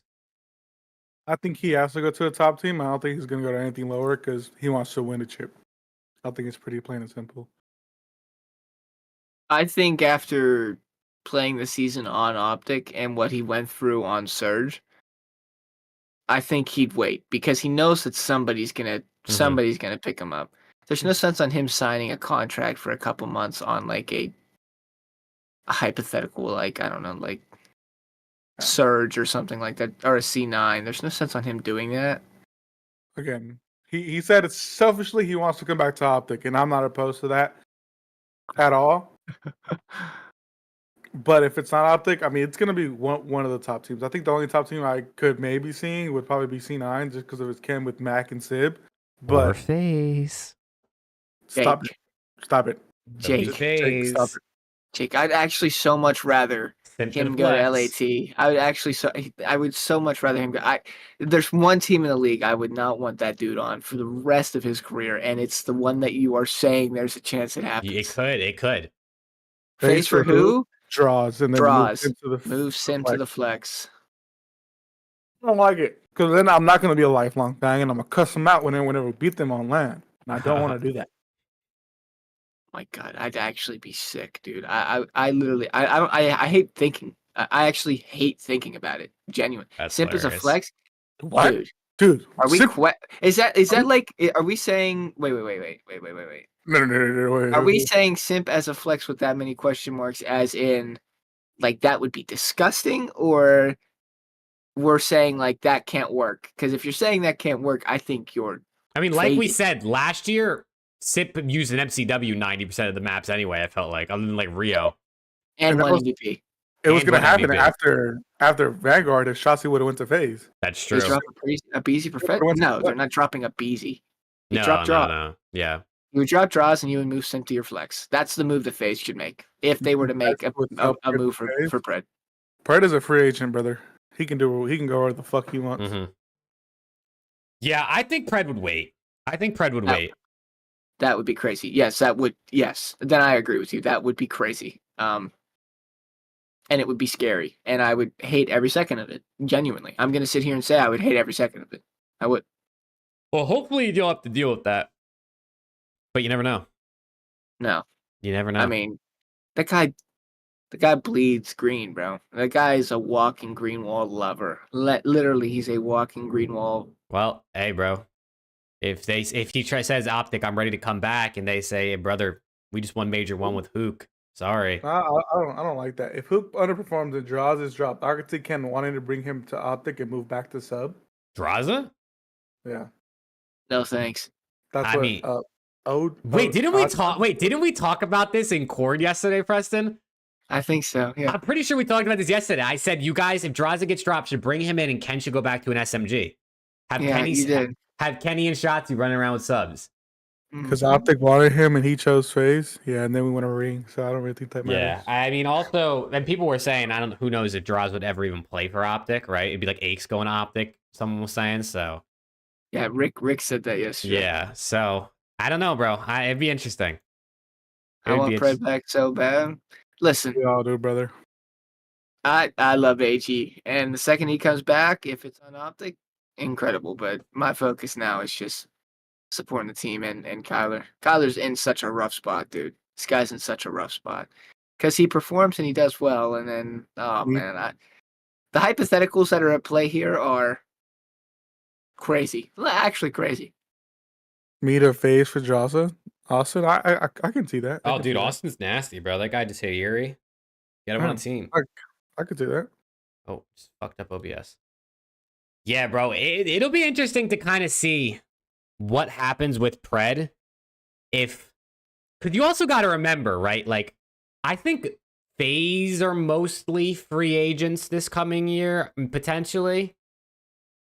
I think he has to go to a top team. I don't think he's going to go to anything lower because he wants to win a chip. I think it's pretty plain and simple. I think after playing the season on Optic and what he went through on Surge, I think he'd wait because he knows that somebody's gonna pick him up. There's no sense on him signing a contract for a couple months on like a hypothetical, like, I don't know, like Surge or something like that, or a C9. There's no sense on him doing that. Again, he said it's selfishly he wants to come back to Optic, and I'm not opposed to that at all. But if it's not Optic, I mean, it's going to be one of the top teams. I think the only top team I could maybe see would probably be C9 just because of his chem with Mac and Sib. But or FaZe. Stop it. Jake, FaZe. Stop it. Jake, I'd actually so much rather him go to LAT. I would so much rather him go. There's one team in the league I would not want that dude on for the rest of his career, and it's the one that you are saying there's a chance it happens. It could. FaZe for who? Draws and then move Sim to the flex. I don't like it because then I'm not going to be a lifelong thing, and I'm going to cuss them out whenever we beat them on LAN. And I don't want to do that. My God, I'd actually be sick, dude. I literally hate thinking. I actually hate thinking about it. Genuine. Simp as a flex, what? Dude, are we? Is that like? Are we saying? Wait. No. Are we saying simp as a flex with that many question marks, as in, like, that would be disgusting, or we're saying like that can't work? Because if you're saying that can't work, I think you're. I mean, like we said last year, Simp used an MCW 90% of the maps anyway. I felt like, other than like Rio and one MVP. It was going to happen after Vanguard if Shotzi would have went to FaZe. That's true. They drop a Beezy for Fred? No, they're not dropping a Beezy. You drop draw. No. Yeah. You would drop draws and you would move Simp to your flex. That's the move that FaZe should make if they were to make a move for Pred. Pred is a free agent, brother. He can go where the fuck he wants. Mm-hmm. Yeah, I think Pred would wait. Wait. That would be crazy. Yes, that would. Yes, then I agree with you. That would be crazy. And it would be scary, and I would hate every second of it. Genuinely, I'm gonna sit here and say I would hate every second of it. I would. Well, hopefully you don't have to deal with that, but you never know. No, you never know. I mean, the guy bleeds green, bro. That guy is a walking green wall lover. Literally, he's a walking green wall. Well, hey, bro. If he says Optic, I'm ready to come back, and they say, hey, brother, we just won Major 1 with Hook. Sorry. I don't like that. If Hook underperforms and Draws is dropped, I could see Ken wanting to bring him to Optic and move back to sub. Draza? Yeah. No thanks. That's didn't we talk about this in Cord yesterday, Preston? I think so. Yeah. I'm pretty sure we talked about this yesterday. I said, you guys, if Draza gets dropped, should bring him in, and Ken should go back to an SMG. Have Kenny and Shotzi running around with subs. Because Optic wanted him and he chose FaZe. Yeah, and then we went a ring, so I don't really think that matters. Yeah, I mean, also, and people were saying, who knows if Draws would ever even play for Optic, right? It'd be like Aches going to Optic, someone was saying, so. Yeah, Rick said that yesterday. Yeah, so, I don't know, bro. It'd be interesting. I want Pred back so bad. Listen. We all do, brother. I love AG, and the second he comes back, if it's on Optic, incredible. But my focus now is just supporting the team and Kyler. Kyler's in such a rough spot, dude. This guy's in such a rough spot because he performs and he does well, and then man, the hypotheticals that are at play here are crazy, actually crazy. Meet or phase for Johnson. Austin, I can see that. Oh, dude, Austin's nasty, bro. That guy just hit Yuri. Get him on a team. I could see that. Oh, just fucked up OBS. Yeah, bro. It'll be interesting to kind of see what happens with Pred. Because you also got to remember, right? Like, I think FaZe are mostly free agents this coming year, potentially.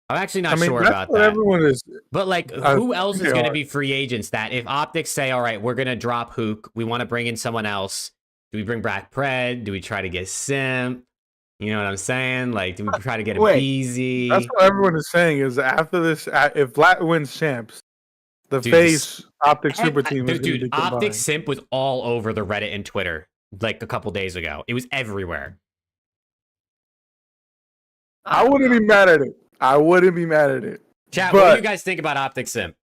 I'm actually not sure about that. Everyone is, but like, who else is going to be free agents that if Optics say, all right, we're going to drop Hook, we want to bring in someone else. Do we bring back Pred? Do we try to get Simp? You know what I'm saying? Like, do we try to get a Beezy? That's what everyone is saying is after this, if Vlad wins champs, the FaZe Optic super team is going to be Optic Simp was all over the Reddit and Twitter like a couple days ago. It was everywhere. I wouldn't be mad at it. I wouldn't be mad at it. Chat, what do you guys think about Optic Simp?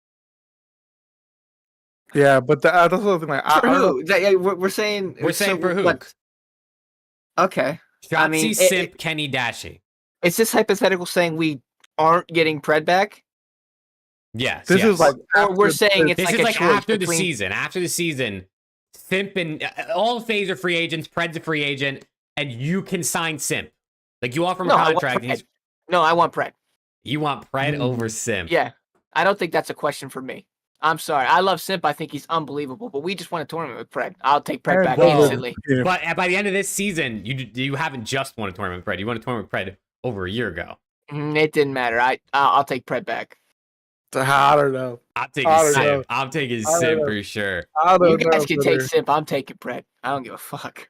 Yeah, but that's the other thing. Like, we're saying for who? Like, okay. Shotzi, Simp, Kenny, Dashy. Is this hypothetical saying we aren't getting Pred back? Yes. This is like we're saying it's like after the season. After the season, Simp and all FaZe are free agents. Pred's a free agent, and you can sign Simp. Like you offer him a contract. No, I want Pred. You want Pred over Simp? Yeah, I don't think that's a question for me. I'm sorry. I love Simp. I think he's unbelievable. But we just won a tournament with Pred. I'll take Pred back instantly. But by the end of this season, you haven't just won a tournament with Pred. You won a tournament with Pred over a year ago. It didn't matter. I'll take Pred back. I don't know. I'm taking Simp. I'm taking Simp for sure. You guys can take Simp. I'm taking Pred. I don't give a fuck.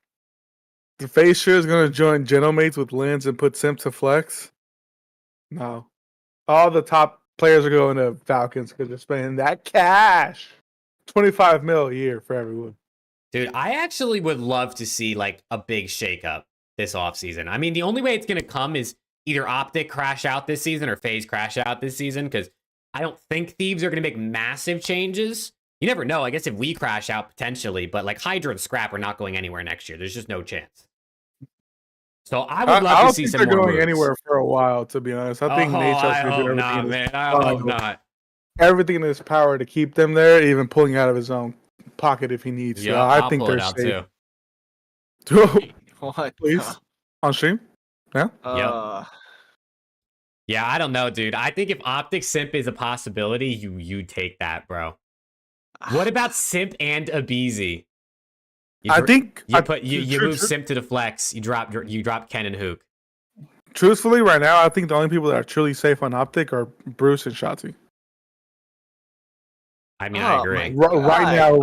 The FaZe sure is going to join Gentlemates with Lens and put Simp to flex. No. All the top players are going to Falcons because they're spending that cash. 25 mil a year for everyone. Dude, I actually would love to see like a big shakeup this offseason. I mean, the only way it's going to come is either Optic crash out this season or FaZe crash out this season because I don't think Thieves are going to make massive changes. You never know. I guess if we crash out potentially, but like Hydra and Scrap are not going anywhere next year. There's just no chance. So I would love to see some more. I don't think they're going anywhere for a while, to be honest. I think Nate's going to do everything. I hope not. Everything in his power to keep them there, even pulling out of his own pocket if he needs to. I think they're safe. What? Please? On stream? Yeah? Yeah, I don't know, dude. I think if Optic Simp is a possibility, you take that, bro. What about Simp and Abizi? You move Simp to the flex. You drop Ken and Hook. Truthfully, right now, I think the only people that are truly safe on Optic are Bruce and Shotzi. I mean, I agree. Right now.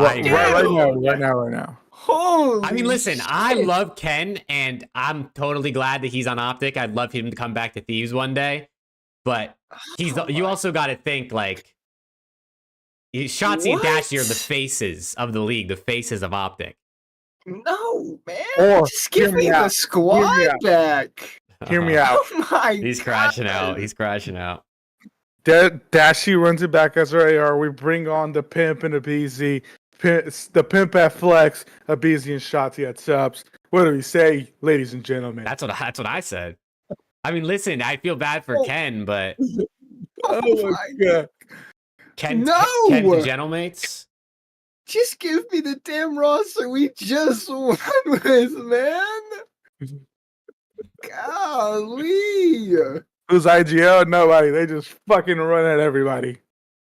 Holy I mean, listen, I love Ken, and I'm totally glad that he's on Optic. I'd love him to come back to Thieves one day, but you also got to think like Shotzi and Dashy are the faces of the league, the faces of Optic. No, man. Just give me the squad back. Hear me out. Oh my He's crashing out. He's crashing out. Dashy runs it back as AR. We bring on the Pimp and the BZ. The Pimp at Flex, a BZ and Shotzi at Subs. What do we say, ladies and gentlemen? That's what I said. I mean, listen, I feel bad for Ken, but oh my god. Ken to Gentlemates. Just give me the damn roster we just won with, man. Golly. Who's IGL? Nobody. They just fucking run at everybody.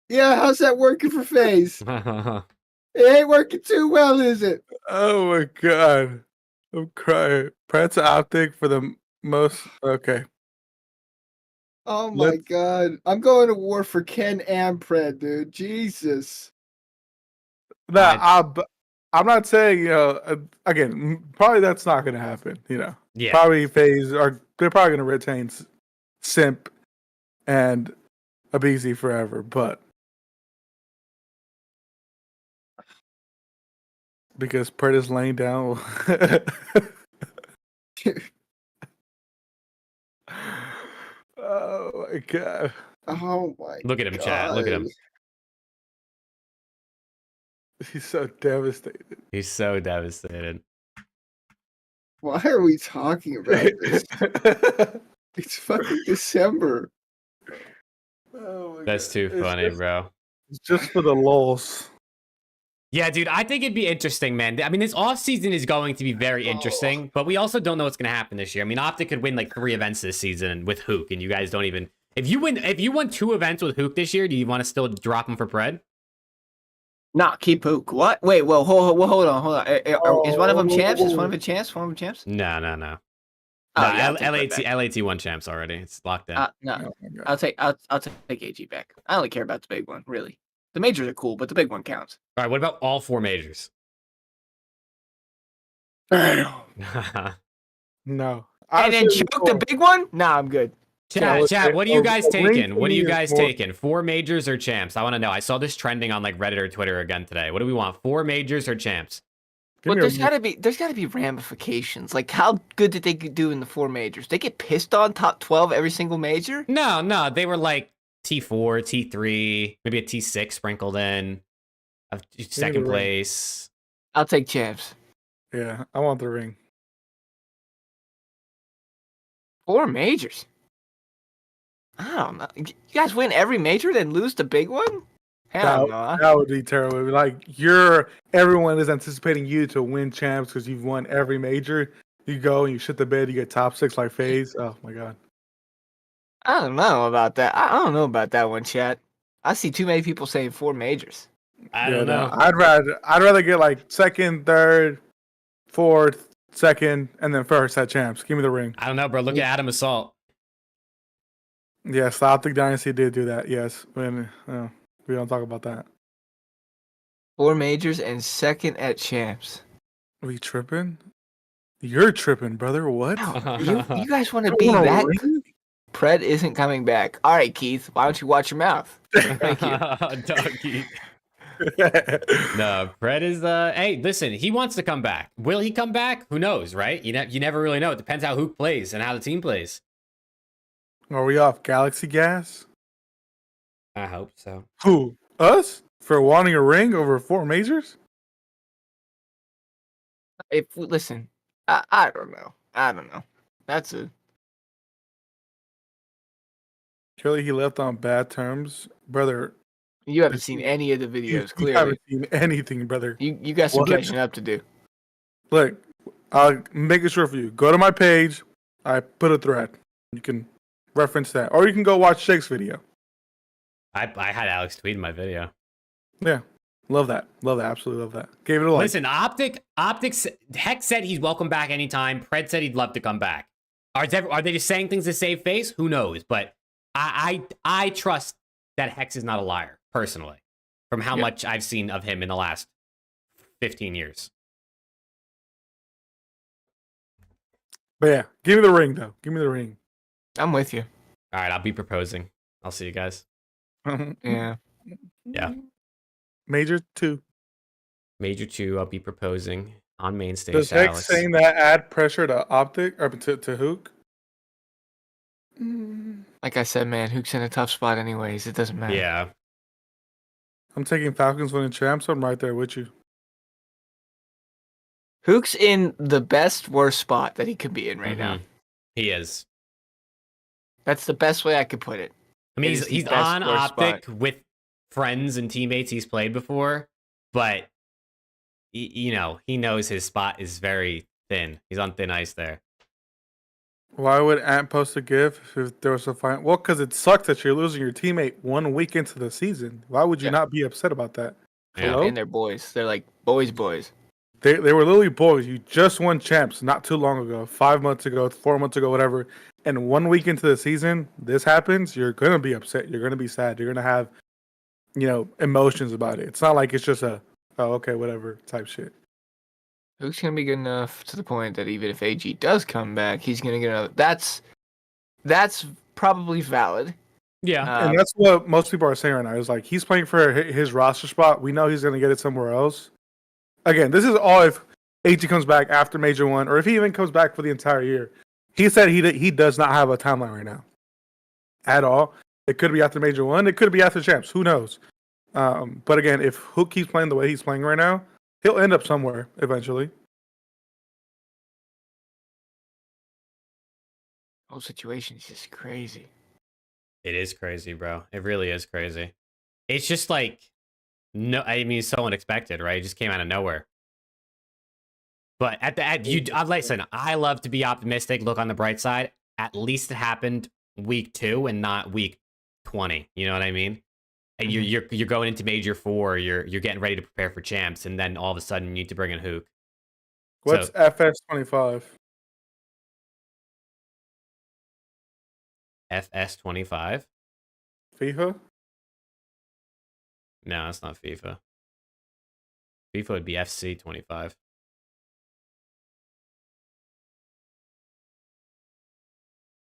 Yeah, how's that working for FaZe? It ain't working too well, is it? Oh my god. I'm crying. Pred's Optic for the most. Okay. Oh my god. I'm going to war for Ken and Pred, dude. Jesus. No, I'm not saying, again, probably that's not going to happen, Yeah. Probably FaZe they're probably going to retain Simp and Abizi forever, but because Pred is laying down. Oh my god. Oh my Look at him, chat. Look at him. God. He's so devastated. He's so devastated. Why are we talking about this? It's fucking December. Oh my That's God. too funny, bro. It's just for the lulz. Yeah, dude, I think it'd be interesting, man. I mean, this offseason is going to be very interesting, but we also don't know what's going to happen this year. I mean, Optic could win like 3 events this season with Hook, and you guys don't even... If you won 2 events with Hook this year, do you want to still drop him for Pred? Nah, keep Hook. What? Wait, well, hold on. Is one of them champs? Is one of them champs? One of them champs? No. Oh, No, yeah, I'll take Pred back. LAT won champs already. It's locked in. No, Oh my God. I'll take AG back. I only care about the big one, really. The majors are cool, but the big one counts. All right, what about all 4 majors? No. And then choke the big one? Nah, I'm good. Chat, what are you guys ring taking? What are you is guys more- taking? 4 majors or champs? I want to know. I saw this trending on like Reddit or Twitter again today. What do we want? 4 majors or champs? But there's gotta be ramifications. Like, how good did they do in the 4 majors? They get pissed on top 12 every single major? No, they were like T4, T3, maybe a T6 sprinkled in, a second ring. place. I'll take champs. Yeah, I want the ring. 4 majors. I don't know. You guys win every major, then lose the big one? Hell no. That would be terrible. Like everyone is anticipating you to win champs because you've won every major. You go and you shit the bed. You get top 6 like FAZE. Oh my God. I don't know about that. I don't know about that one, chat. I see too many people saying 4 majors. I don't know. I'd rather get like 2nd, 3rd, 4th, 2nd, and then 1st at champs. Give me the ring. I don't know, bro. Look at Adam Assault. Yes, the Optic Dynasty did do that. Yes, when we don't talk about that. 4 majors and 2nd at champs. Are we tripping? You're tripping, brother. What? You guys want to be that? Pred isn't coming back. All right, Keith. Why don't you watch your mouth? Thank you. Doggy. No, Pred is hey, listen, he wants to come back. Will he come back? Who knows, right? You never really know. It depends how Hook plays and how the team plays. Are we off Galaxy gas? I hope so. Who? Us? For wanting a ring over 4 majors? Listen, I don't know. I don't know. That's a Clearly, he left on bad terms, brother. you haven't seen any of the videos. You Clearly, haven't seen anything, brother. you got some What? catching up to do. Look, I'll make it sure for you. Go to my page. I put a thread. You can reference that, or you can go watch Shake's video. I had Alex tweet in my video. Yeah, love that. Absolutely love that. Gave it a like. Listen, Optics. Heck said he's welcome back anytime. Pred said he'd love to come back. Are they just saying things to save face? Who knows? But I trust that Hex is not a liar, personally, from how much I've seen of him in the last 15 years. But yeah, give me the ring, though. Give me the ring. I'm with you. All right, I'll be proposing. I'll see you guys. Yeah. Yeah. Major 2. Major 2, I'll be proposing on main stage. Does Hex saying that add pressure to Optic or to Hook? Like I said, man, Hook's in a tough spot anyways. It doesn't matter. Yeah. I'm taking Falcons winning champs. So I'm right there with you. Hook's in the worst spot that he could be in right now. He is. That's the best way I could put it. I mean, It is he's the best on worst Optic spot. with friends and teammates he's played before, but he knows his spot is very thin. He's on thin ice there. Why would Ant post a GIF if there was a fight? Well, because it sucks that you're losing your teammate 1 week into the season. Why would you not be upset about that? Yeah. Hello? And they're boys. They're like boys. They were literally boys. You just won champs not too long ago, 5 months ago, 4 months ago, whatever. And 1 week into the season, this happens. You're gonna be upset. You're gonna be sad. You're gonna have, emotions about it. It's not like it's just a, oh, okay, whatever type shit. Hook's gonna be good enough to the point that even if AG does come back, he's gonna get another. That's probably valid. Yeah. And that's what most people are saying right now. Is like he's playing for his roster spot. We know he's gonna get it somewhere else. Again, this is all if AG comes back after Major 1, or if he even comes back for the entire year. He said he does not have a timeline right now. at all. It could be after Major 1. It could be after Champs. Who knows? But again, if Hook keeps playing the way he's playing right now, he'll end up somewhere eventually. Whole situation is just crazy. It is crazy, bro. It really is crazy. It's just like, no, I mean, so unexpected, right? It just came out of nowhere. But listen, I love to be optimistic, look on the bright side. At least it happened week 2 and not week 20. You know what I mean? And you're going into Major 4, you're getting ready to prepare for Champs, and then all of a sudden you need to bring in Hook. What's FS25? FS25? FIFA? No, that's not FIFA. FIFA would be FC25.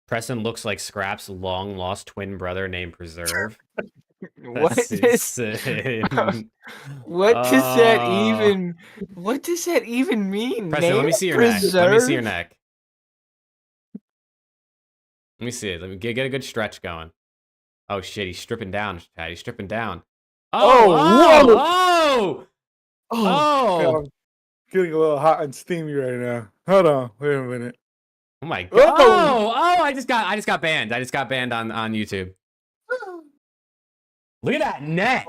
Preston looks like Scrap's long-lost twin brother named Preserve. What That's is insane. what does that even mean? Preston, let me see your neck. Let me see your neck. Let me see it. Let me get a good stretch going. Oh shit, he's stripping down, Chad. He's stripping down. Oh! I'm getting a little hot and steamy right now. Hold on, wait a minute. Oh my god! Oh! I just got banned. I just got banned on YouTube. Look at that neck.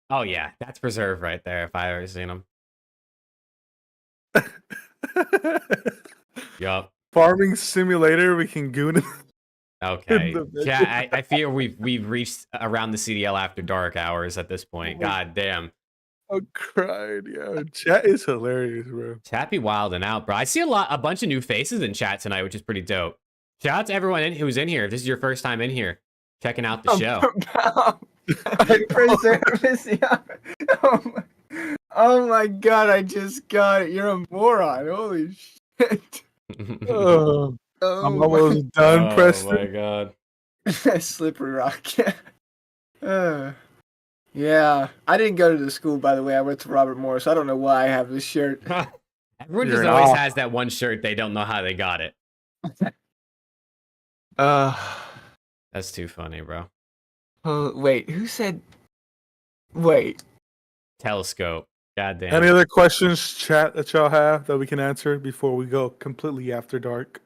Oh yeah, that's Preserve right there. If I ever seen him. Yup. Farming simulator. We can goon it. Okay. Yeah, I fear we've reached around the CDL after dark hours at this point. God damn. I'm crying, yo. Chat is hilarious, bro. Chat be wilding out, bro. I see a bunch of new faces in chat tonight, which is pretty dope. Shout out to everyone who's in here. If this is your first time in here, checking out the show. Oh my god, I just got it. You're a moron. Holy shit. I'm almost done, Preston. Oh my god. Slippery rock. Yeah. I didn't go to the school, by the way. I went to Robert Morris. I don't know why I have this shirt. Everyone just always has that one shirt. They don't know how they got it. That's too funny, bro. Wait, who said... Wait. Telescope. God damn. Any other questions, chat, that y'all have that we can answer before we go completely after dark?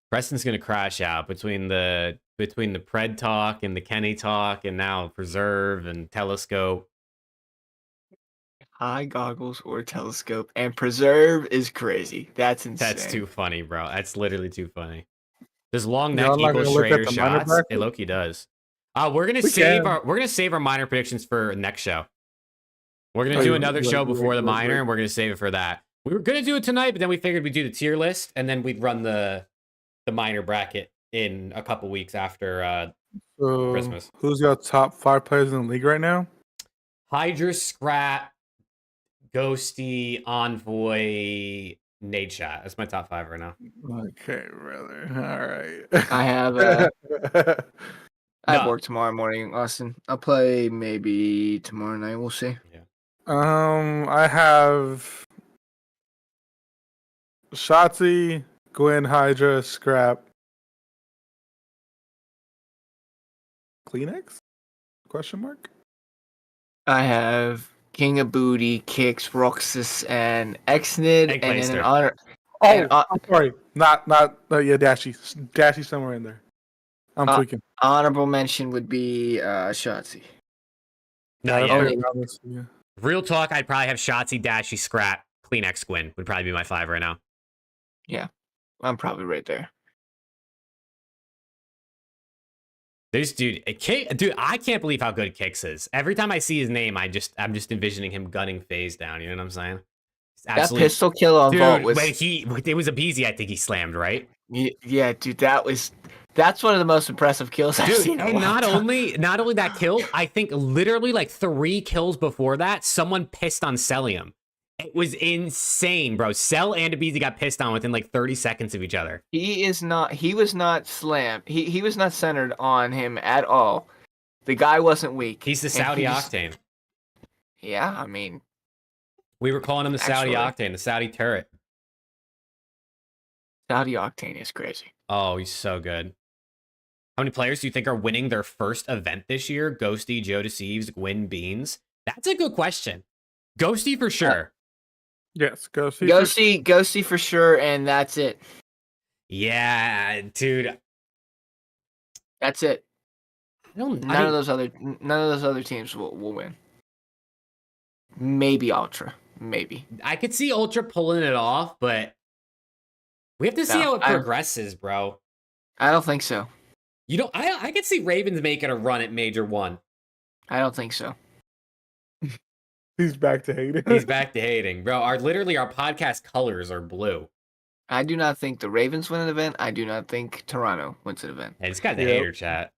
Preston's gonna crash out between the Pred talk and the Kenny talk and now Preserve and Telescope. High goggles or telescope and Preserve is crazy. That's insane. That's too funny, bro. That's literally too funny. Does long neck equal straighter shots? It Loki does. We're gonna save our minor predictions for next show. We're gonna do another show before the minor, and we're gonna save it for that. We were gonna do it tonight, but then we figured we'd do the tier list, and then we'd run the minor bracket in a couple weeks after Christmas. Who's your top 5 players in the league right now? Hydra, Scrap, Ghosty, Envoy, NADESHOT. That's my top 5 right now. Okay, brother. All right. I have I have work tomorrow morning, Austin. I'll play maybe tomorrow night. We'll see. Yeah. I have Shotzi, Gwen, Hydra, Scrap, Kleenex? Question mark. I have King of Booty, Kicks, Roxas, and Xnid, and then an honor. I'm sorry, not yeah, Dashy somewhere in there. I'm tweaking. Honorable mention would be Shotzi. No, yeah. Real talk, I'd probably have Shotzi, Dashy, Scrap, Kleenex, Gwen would probably be my 5 right now. Yeah, I'm probably right there. This dude, I can't believe how good Kicks is. Every time I see his name, I'm just envisioning him gunning FAZE down. You know what I'm saying? That pistol kill on Vault was. It was a Beezy. I think he slammed, right? Yeah, dude, that's one of the most impressive kills I've seen. And not only that kill, I think literally like 3 kills before that, someone pissed on Celium. It was insane, bro. Cell and Abizi got pissed on within like 30 seconds of each other. He was not slammed. He was not centered on him at all. The guy wasn't weak. He's the Saudi Octane. Yeah, I mean. We were calling him the Saudi Octane, the Saudi turret. Saudi Octane is crazy. Oh, he's so good. How many players do you think are winning their first event this year? Ghosty, Joe Deceives, Gwyn, Beans. That's a good question. Ghosty for sure. Yes, Ghosty for sure, and that's it. Yeah, dude. That's it. None of those other teams will win. Maybe Ultra. Maybe. I could see Ultra pulling it off, but we have to see how it progresses, bro. I don't think so. You know, I could see Ravens making a run at Major 1. I don't think so. He's back to hating. He's back to hating, bro. Literally our podcast colors are blue. I do not think the Ravens win an event. I do not think Toronto wins an event. Hey, it's got the hater chat.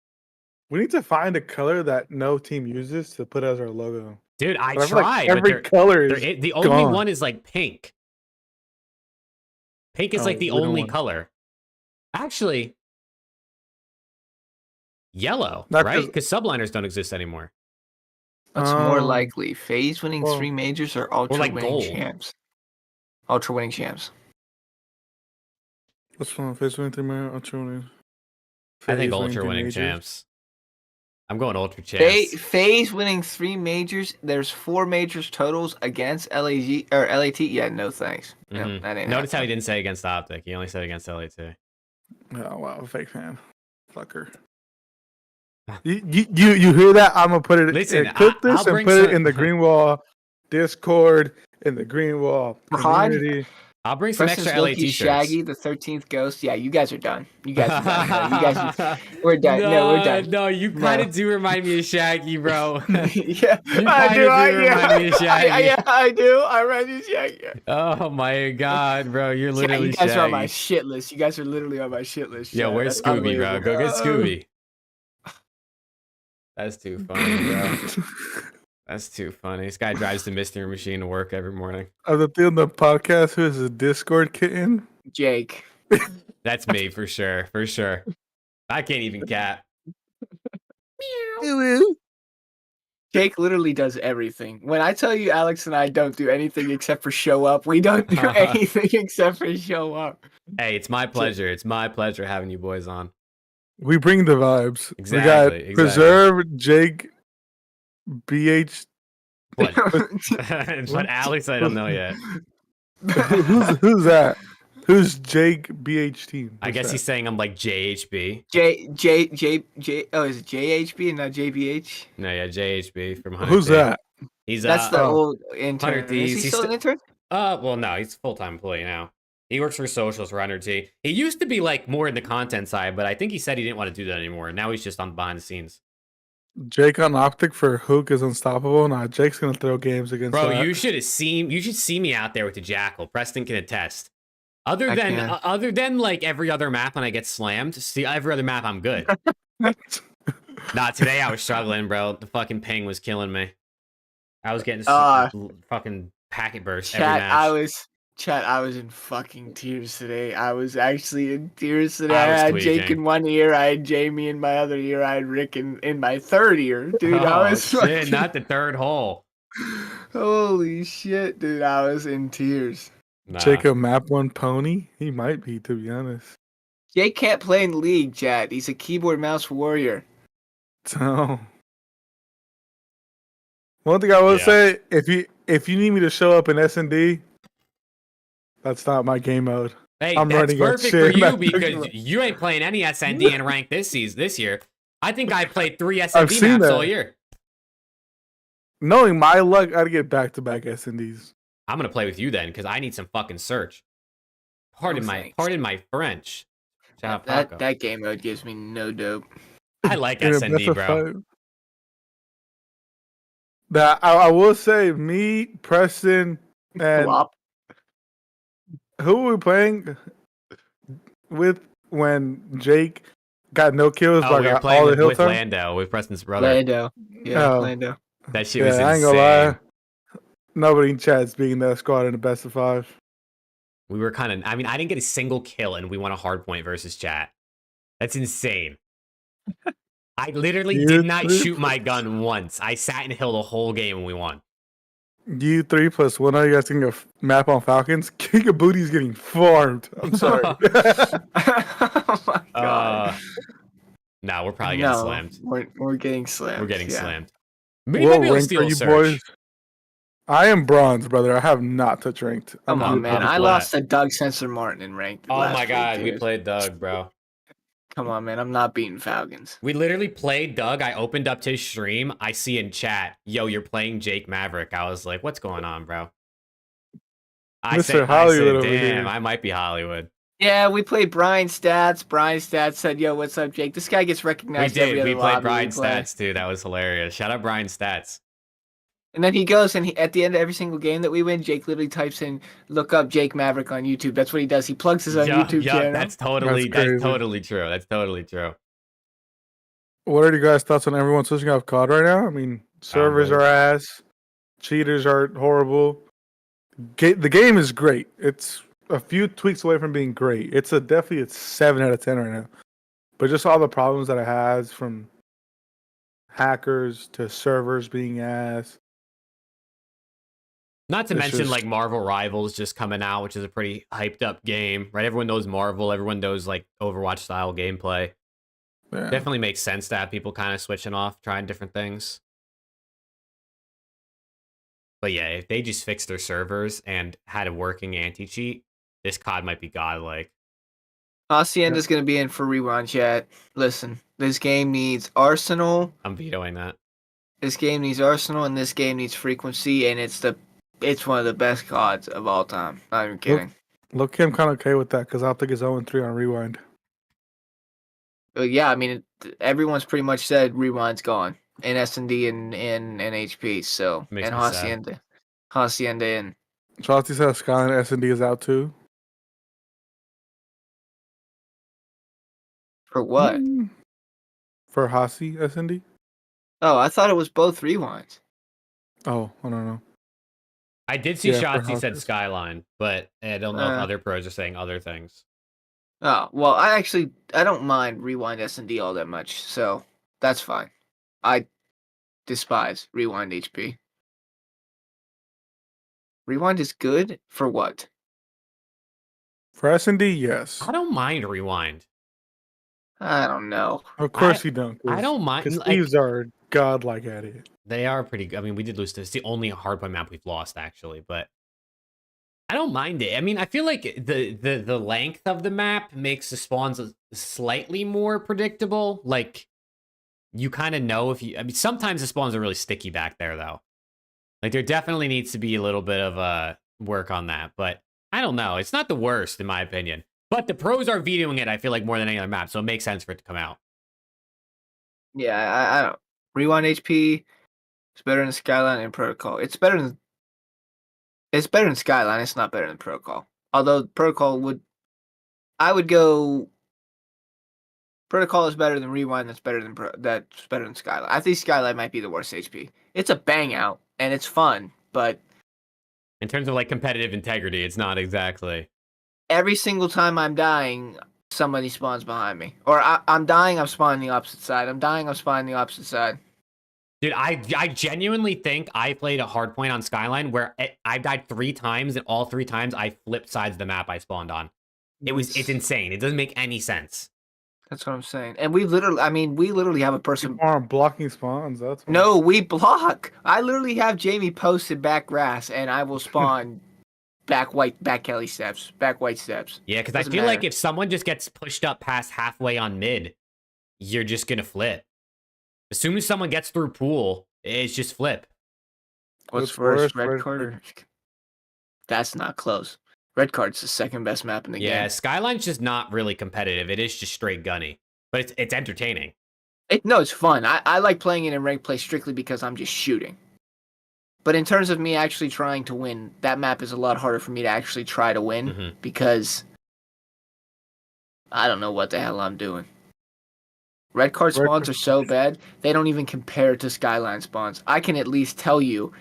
We need to find a color that no team uses to put as our logo. Dude, I but tried. Like every color is the only one is like pink. Pink is like the only color. Actually, yellow, right? Because subliners don't exist anymore. What's more likely? FaZe winning 3 majors or Ultra like winning gold. champs? Ultra winning champs. What's one? FaZe winning 3 majors, Ultra winning. I think Ultra winning champs. I'm going Ultra champs. FaZe winning 3 majors. There's 4 majors totals against LAG or LAT. Yeah, no thanks. No, that ain't Notice how he didn't say against Optic. He only said against LAT. Oh wow, fake fan, fucker. You hear that? I'm gonna put it. Listen, clip this and put it in the Greenwall Discord, in the Greenwall community. I'll bring some extra LA t-shirts. Shaggy, the 13th Ghost. Yeah, you guys are done. You guys are done. We're done. No, we're done. No, you kind of do remind me of Shaggy, bro. Yeah, I do. Remind me of Shaggy. Yeah, I do. I remind me of Shaggy. Oh my god, bro, you're literally you guys Shaggy. are on my shit list. You guys are literally on my shit list. Yo, where's Scooby, bro? Go get Scooby. That's too funny, bro. That's too funny. This guy drives the mystery machine to work every morning. Of the thing on the podcast, who is a Discord kitten? Jake. That's me for sure. For sure. I can't even cat. Jake literally does everything. When I tell you Alex and I don't do anything except for show up, we don't do anything except for show up. Hey, it's my pleasure. It's my pleasure having you boys on. We bring the vibes. Exactly. We got Preserve, Jake, BH. What? But Alex, I don't know yet. Who's that? Who's Jake BH team? I guess he's saying I'm like JHB. J. Oh, is it JHB and not JBH? No, yeah, JHB from 100. Who's that? That's the old intern. Is he still an intern? Well, no, he's a full-time employee now. He works for socials for 100T. He used to be like more in the content side, but I think he said he didn't want to do that anymore. Now he's just on behind the scenes. Jake on Optic for Hook is unstoppable. Nah, Jake's gonna throw games against. Bro, that. you should see me out there with the Jackal. Preston can attest. Other than like every other map when I get slammed, see every other map I'm good. Nah, today I was struggling, bro. The fucking ping was killing me. I was getting fucking packet burst every match. I was in fucking tears today. I was actually in tears today. I had Jake in one ear, I had Jamie in my other ear, I had Rick in my third ear. Dude, I was shit, not the third hole. Holy shit, dude, I was in tears. Nah. Jacob map 1 pony? He might be, to be honest. Jake can't play in League, chat. He's a keyboard mouse warrior. So one thing I will say, if you need me to show up in S&D, that's not my game mode. Hey, I'm that's perfect for you because game. you ain't playing any SND in rank this year. I think I played 3 SND maps all year. Knowing my luck, I'd get back-to-back SNDs. I'm gonna play with you then because I need some fucking search. Pardon my French. That game mode gives me no dope. I like SND, bro. That I will say, me, Preston, and who were we playing with when Jake got no kills? Oh, we were playing with Lando, with Preston's brother. Lando. Yeah, Lando. That shit was insane. I ain't gonna lie. Nobody in chat's beating that squad in the best of 5. We were I didn't get a single kill and we won a hardpoint versus chat. That's insane. I literally did not shoot my gun once. I sat and hill the whole game and we won. You 3+1. Are you guys thinking of map on Falcons? King of Booty's getting farmed. I'm sorry. Oh No, we're probably getting slammed. We're getting slammed. We're getting yeah. slammed. What Maybe we'll rank steal are you search. boys? I am bronze, brother. I have not touched ranked. Come I'm on, man. I'm I flat. lost to Doug Sensor Martin in ranked. Oh last my week, god, we dude. played Doug, bro. Come on, man. I'm not beating Falcons. We literally played Doug. I opened up to his stream. I see in chat, yo, you're playing Jake Maverick. I was like, what's going on, bro? I Mr. said, Hollywood over damn, here. I might be Hollywood. Yeah, we played Brian Stats. Brian Stats said, yo, what's up, Jake? This guy gets We recognized did. every other We played lobby Brian play. Stats, too. That was hilarious. Shout out Brian Stats. And then he goes and at the end of every single game that we win, Jake literally types in, look up Jake Maverick on YouTube. That's what he does. He plugs his own YouTube channel. That's totally true. That's totally true. What are you guys' thoughts on everyone switching off COD right now? I mean, servers are ass, cheaters are horrible. The game is great. It's a few tweaks away from being great. It's definitely a 7 out of 10 right now. But just all the problems that it has, from hackers to servers being ass. Not to mention like Marvel Rivals just coming out, which is a pretty hyped up game, right? Everyone knows Marvel. Everyone knows like Overwatch style gameplay. Yeah. Definitely makes sense to have people kind of switching off, trying different things. But yeah, if they just fixed their servers and had a working anti-cheat, this COD might be godlike. Hacienda's going to be in for rewind chat. Listen, this game needs Arsenal. I'm vetoing that. This game needs Arsenal, and this game needs frequency, and it's one of the best CODs of all time. Not even kidding. Look, I'm kind of okay with that because I think it's 0-3 on rewind. But yeah, I mean, everyone's pretty much said rewind's gone in S&D and HP. So Makes and me Hacienda in. Chauncey says Skyline S&D is out too. For what? For Hasi S&D? Oh, I thought it was both rewinds. Oh, I don't know. I did see shots he said Houses. Skyline, but I don't know if other pros are saying other things. Oh, well, I don't mind rewind S&D all that much, so that's fine. I despise rewind HP. Rewind is good for what? For S&D, yes. I don't mind Rewind. I don't know. Of course you don't. I don't mind. Because Like, thieves are godlike at it. they are pretty good. I mean, we did lose to. It's the only hardpoint map we've lost, actually, but I don't mind it. I mean, I feel like the length of the map makes the spawns slightly more predictable. Like, you kind of know if you. I mean, sometimes the spawns are really sticky back there, though. Like, there definitely needs to be a little bit of work on that, but I don't know. It's not the worst, in my opinion. But the pros are vetoing it, I feel like, more than any other map, so it makes sense for it to come out. Yeah, I don't. Rewind HP is better than Skyline and Protocol. It's better than Skyline. It's not better than Protocol. Although Protocol I would go. Protocol is better than Rewind. That's better than Skyline. I think Skyline might be the worst HP. It's a bang out and it's fun, but In terms of like competitive integrity, it's not exactly. every single time I'm dying, somebody spawns behind me. Or I'm dying, I'm spawning the opposite side. I'm dying, I'm spawning the opposite side. Dude, I genuinely think I played a hardpoint on Skyline where I died 3 times, and all 3 times I flipped sides of the map I spawned on. It's insane. It doesn't make any sense. That's what I'm saying. And we literally have a person. People aren't blocking spawns. That's why. No, we block. I literally have Jamie posted back grass, and I will spawn back Kelly steps, back white steps. Yeah, because I feel like if someone just gets pushed up past halfway on mid, you're just gonna flip. As soon as someone gets through pool, it's just flip. What's worse, red card or... That's not close. Red card's the second best map in the game. Yeah, Skyline's just not really competitive. It is just straight gunny, but it's entertaining. No, it's fun. I like playing it in ranked play strictly because I'm just shooting. But in terms of me actually trying to win, that map is a lot harder for me to actually try to win because I don't know what the hell I'm doing. Red card spawns are so bad, they don't even compare to Skyline spawns. I can at least tell you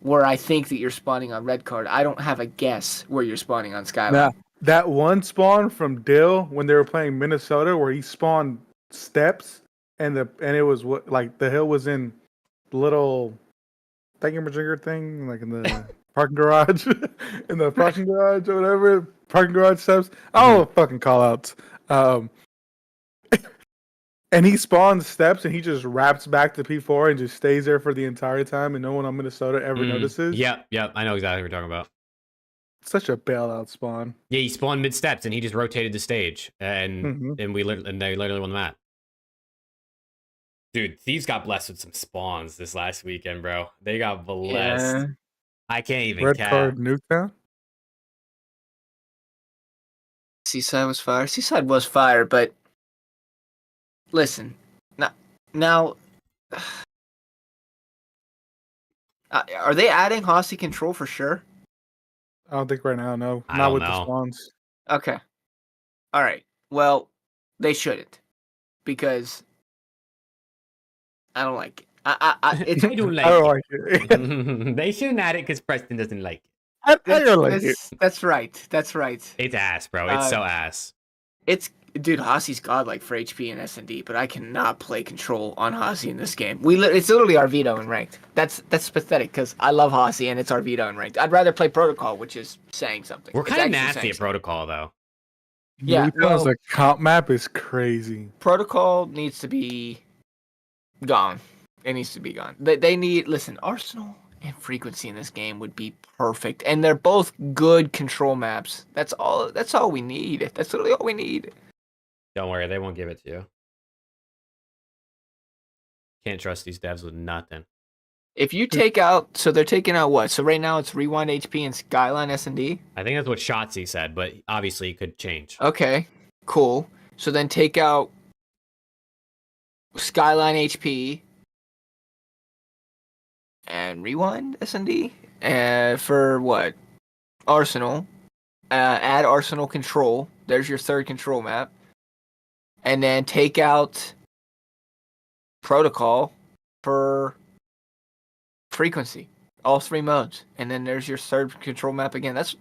where I think that you're spawning on red card. I don't have a guess where you're spawning on Skyline. Now, that one spawn from Dill when they were playing Minnesota where he spawned steps and it was like the hill was in little thingamajigger thing, like in the parking garage, in the parking garage or whatever, parking garage steps. I don't know fucking call outs. And he spawns steps and he just wraps back to P4 and just stays there for the entire time and no one on Minnesota ever notices. Yep. I know exactly what you're talking about. Such a bailout spawn. Yeah, he spawned mid steps and he just rotated the stage and they literally won the map. Dude, Thieves got blessed with some spawns this last weekend, bro. They got blessed. Yeah. I can't even Red cap. card Nuketown? Seaside was fire. Seaside was fire, but listen, now are they adding Hossie control for sure? I don't think right now, no. I Not don't with know. the spawns. Okay. All right. Well, they shouldn't because I don't like it. It's They don't like I don't it. like it. They shouldn't add it because Preston doesn't like it. I don't like it. that's right. That's right. It's ass, bro. It's so ass. It's dude. Hossie's godlike for HP and S&D, but I cannot play control on Hossie in this game. It's literally our veto in ranked. That's pathetic because I love Hossie and it's our veto in ranked. I'd rather play Protocol, which is saying something. We're It's kind of actually nasty saying at something. Protocol, though. Yeah, Nuketown's well- comp map is crazy. Protocol needs to be gone. It needs to be gone. They need Arsenal and Frequency in this game would be perfect, and they're both good control maps. That's all we need. That's literally all we need. Don't worry, they won't give it to you. Can't trust these devs with nothing. If you take out, so they're taking out what? So right now it's Rewind HP and Skyline S&D. I think that's what Shotzi said, but obviously it could change. Okay, cool. So then take out Skyline HP and Rewind S&D for what? Arsenal. Add Arsenal control. There's your third control map. And then take out Protocol for Frequency. All three modes. And then there's your third control map again. That's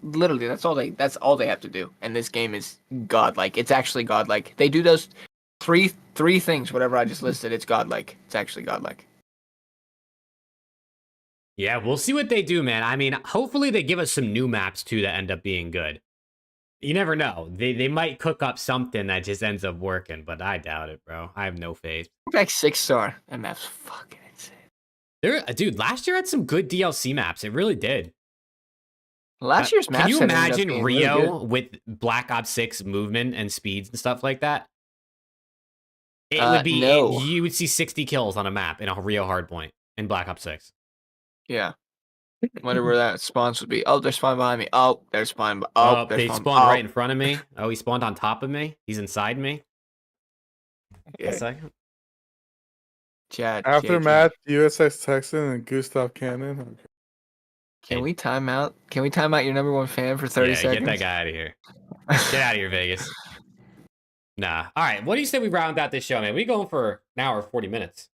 all they have to do. And this game is godlike. It's actually godlike. They do those three things, whatever I just listed, it's godlike. It's actually godlike. Yeah, we'll see what they do, man. I mean, hopefully they give us some new maps, too, that end up being good. You never know. They might cook up something that just ends up working, but I doubt it, bro. I have no faith. Back 6-star. That map's fucking insane. Dude, last year had some good DLC maps. It really did. Last year's maps. Can you had ended up imagine being really Rio good. with Black Ops 6 movement and speeds and stuff like that? It would be. No. You would see 60 kills on a map in a Rio hardpoint in Black Ops 6. Yeah. Wonder where that spawns would be. Oh, they're spawning behind me. Oh, they're spawning. They spawned right in front of me. Oh, he spawned on top of me. He's inside me. Yeah. A second. Chat. Aftermath, USS Texan, and Gustav Cannon. Can we time out? Can we time out your number one fan for 30 seconds? Get that guy out of here. Get out of here, Vegas. Nah. All right. What do you say we round out this show, man? We going for an hour, 40 minutes.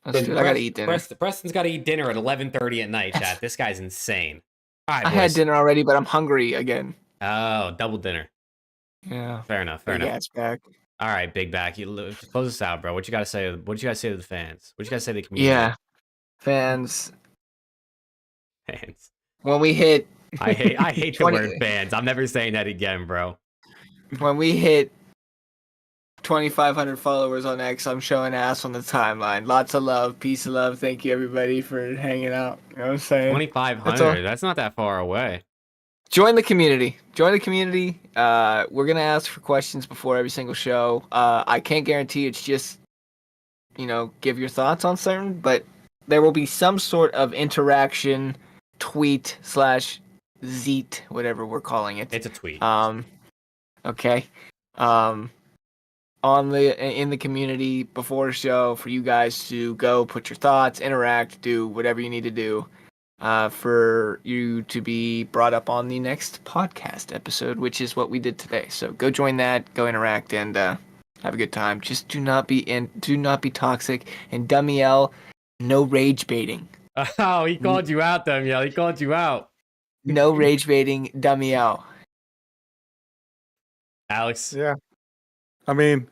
Let's do it. I gotta eat dinner. Preston's got to eat dinner at 11:30 at night, chat. This guy's insane. All right, I boys. had dinner already, but I'm hungry again. Oh, double dinner. Yeah. Fair enough. Fair enough. Yeah, it's back. All right, Big Back. You close us out, bro. What you got to say? What you got to say to the fans? What you got to say to the community? Yeah. Fans. Fans. When we hit I hate the 20 word fans. I'm never saying that again, bro. when we hit 2,500 followers on X, I'm showing ass on the timeline. Lots of love, peace of love. Thank you everybody for hanging out. You know what I'm saying? 2,500. That's not that far away. Join the community. Join the community. We're gonna ask for questions before every single show. I can't guarantee it's just, give your thoughts on certain, but there will be some sort of interaction, tweet / zeet, whatever we're calling it. It's a tweet. Okay. In the community before the show for you guys to go put your thoughts, interact, do whatever you need to do for you to be brought up on the next podcast episode, which is what we did today. So go join that, go interact, and have a good time. Just do not be toxic. And Dummy L, no rage baiting. Oh, he called you out, Danielle. He called you out. No rage baiting, Dummy L. Alex. Yeah. I mean,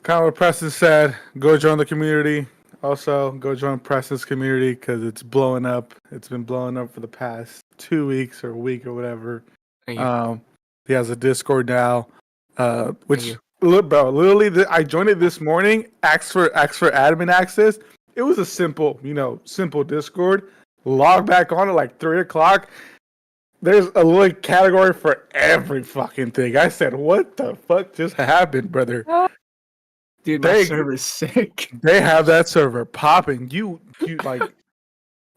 kind of what Preston said, go join the community. Also, go join Preston's community because it's blowing up. It's been blowing up for the past 2 weeks or a week or whatever. Thank you. He has a Discord now, which Look, bro, literally, I joined it this morning. Asked for admin access. It was a simple, simple Discord. Log back on at like 3 o'clock. There's a little category for every fucking thing. I said, "What the fuck just happened, brother?" Dude, my server's sick. They have that server popping. You like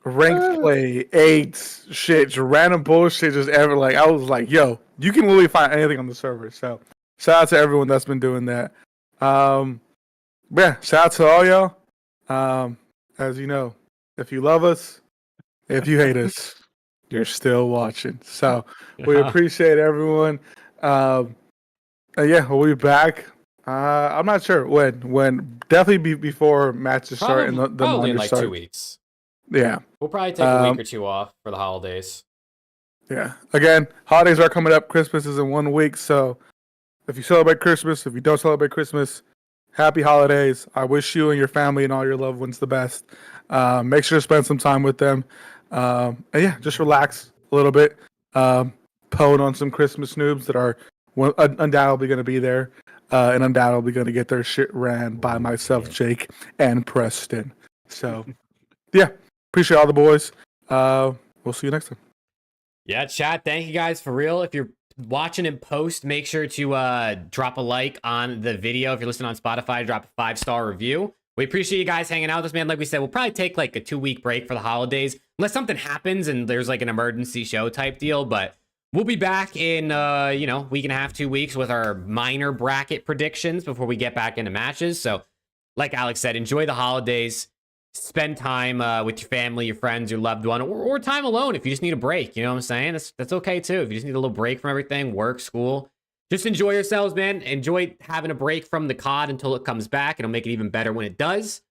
ranked play, eights, shit, just random bullshit, just ever. Like I was like, "Yo, you can literally find anything on the server." So shout out to everyone that's been doing that. Yeah, shout out to all y'all. As you know, if you love us, if you hate us, you're still watching. So we appreciate everyone. Yeah, we'll be back. I'm not sure when. Definitely before matches start and the probably in like start. 2 weeks. Yeah, We'll probably take a week or two off for the holidays. Yeah. Again, holidays are coming up. Christmas is in 1 week, so if you celebrate Christmas, if you don't celebrate Christmas, happy holidays. I wish you and your family and all your loved ones the best. Make sure to spend some time with them. And yeah, just relax a little bit. Pone on some Christmas noobs that are undoubtedly going to be there and undoubtedly going to get their shit ran by myself, Jake, and Preston. So, yeah, appreciate all the boys. We'll see you next time. Yeah, chat. Thank you guys for real. If you're watching in post, make sure to drop a like on the video. If you're listening on Spotify, drop a 5-star review. We appreciate you guys hanging out with us, man. Like we said, we'll probably take like a 2-week break for the holidays, unless something happens and there's like an emergency show type deal. But we'll be back in, week and a half, 2 weeks with our minor bracket predictions before we get back into matches. So, like Alex said, enjoy the holidays. Spend time with your family, your friends, your loved one, or time alone if you just need a break. You know what I'm saying? That's okay too. If you just need a little break from everything, work, school, just enjoy yourselves, man. Enjoy having a break from the COD until it comes back. It'll make it even better when it does.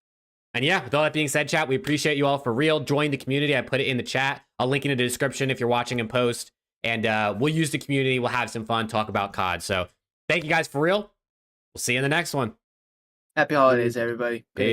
And yeah, with all that being said, chat, we appreciate you all for real. Join the community. I put it in the chat. I'll link it in the description if you're watching in post. And we'll use the community. We'll have some fun, talk about COD. So thank you guys for real. We'll see you in the next one. Happy holidays, everybody. Peace.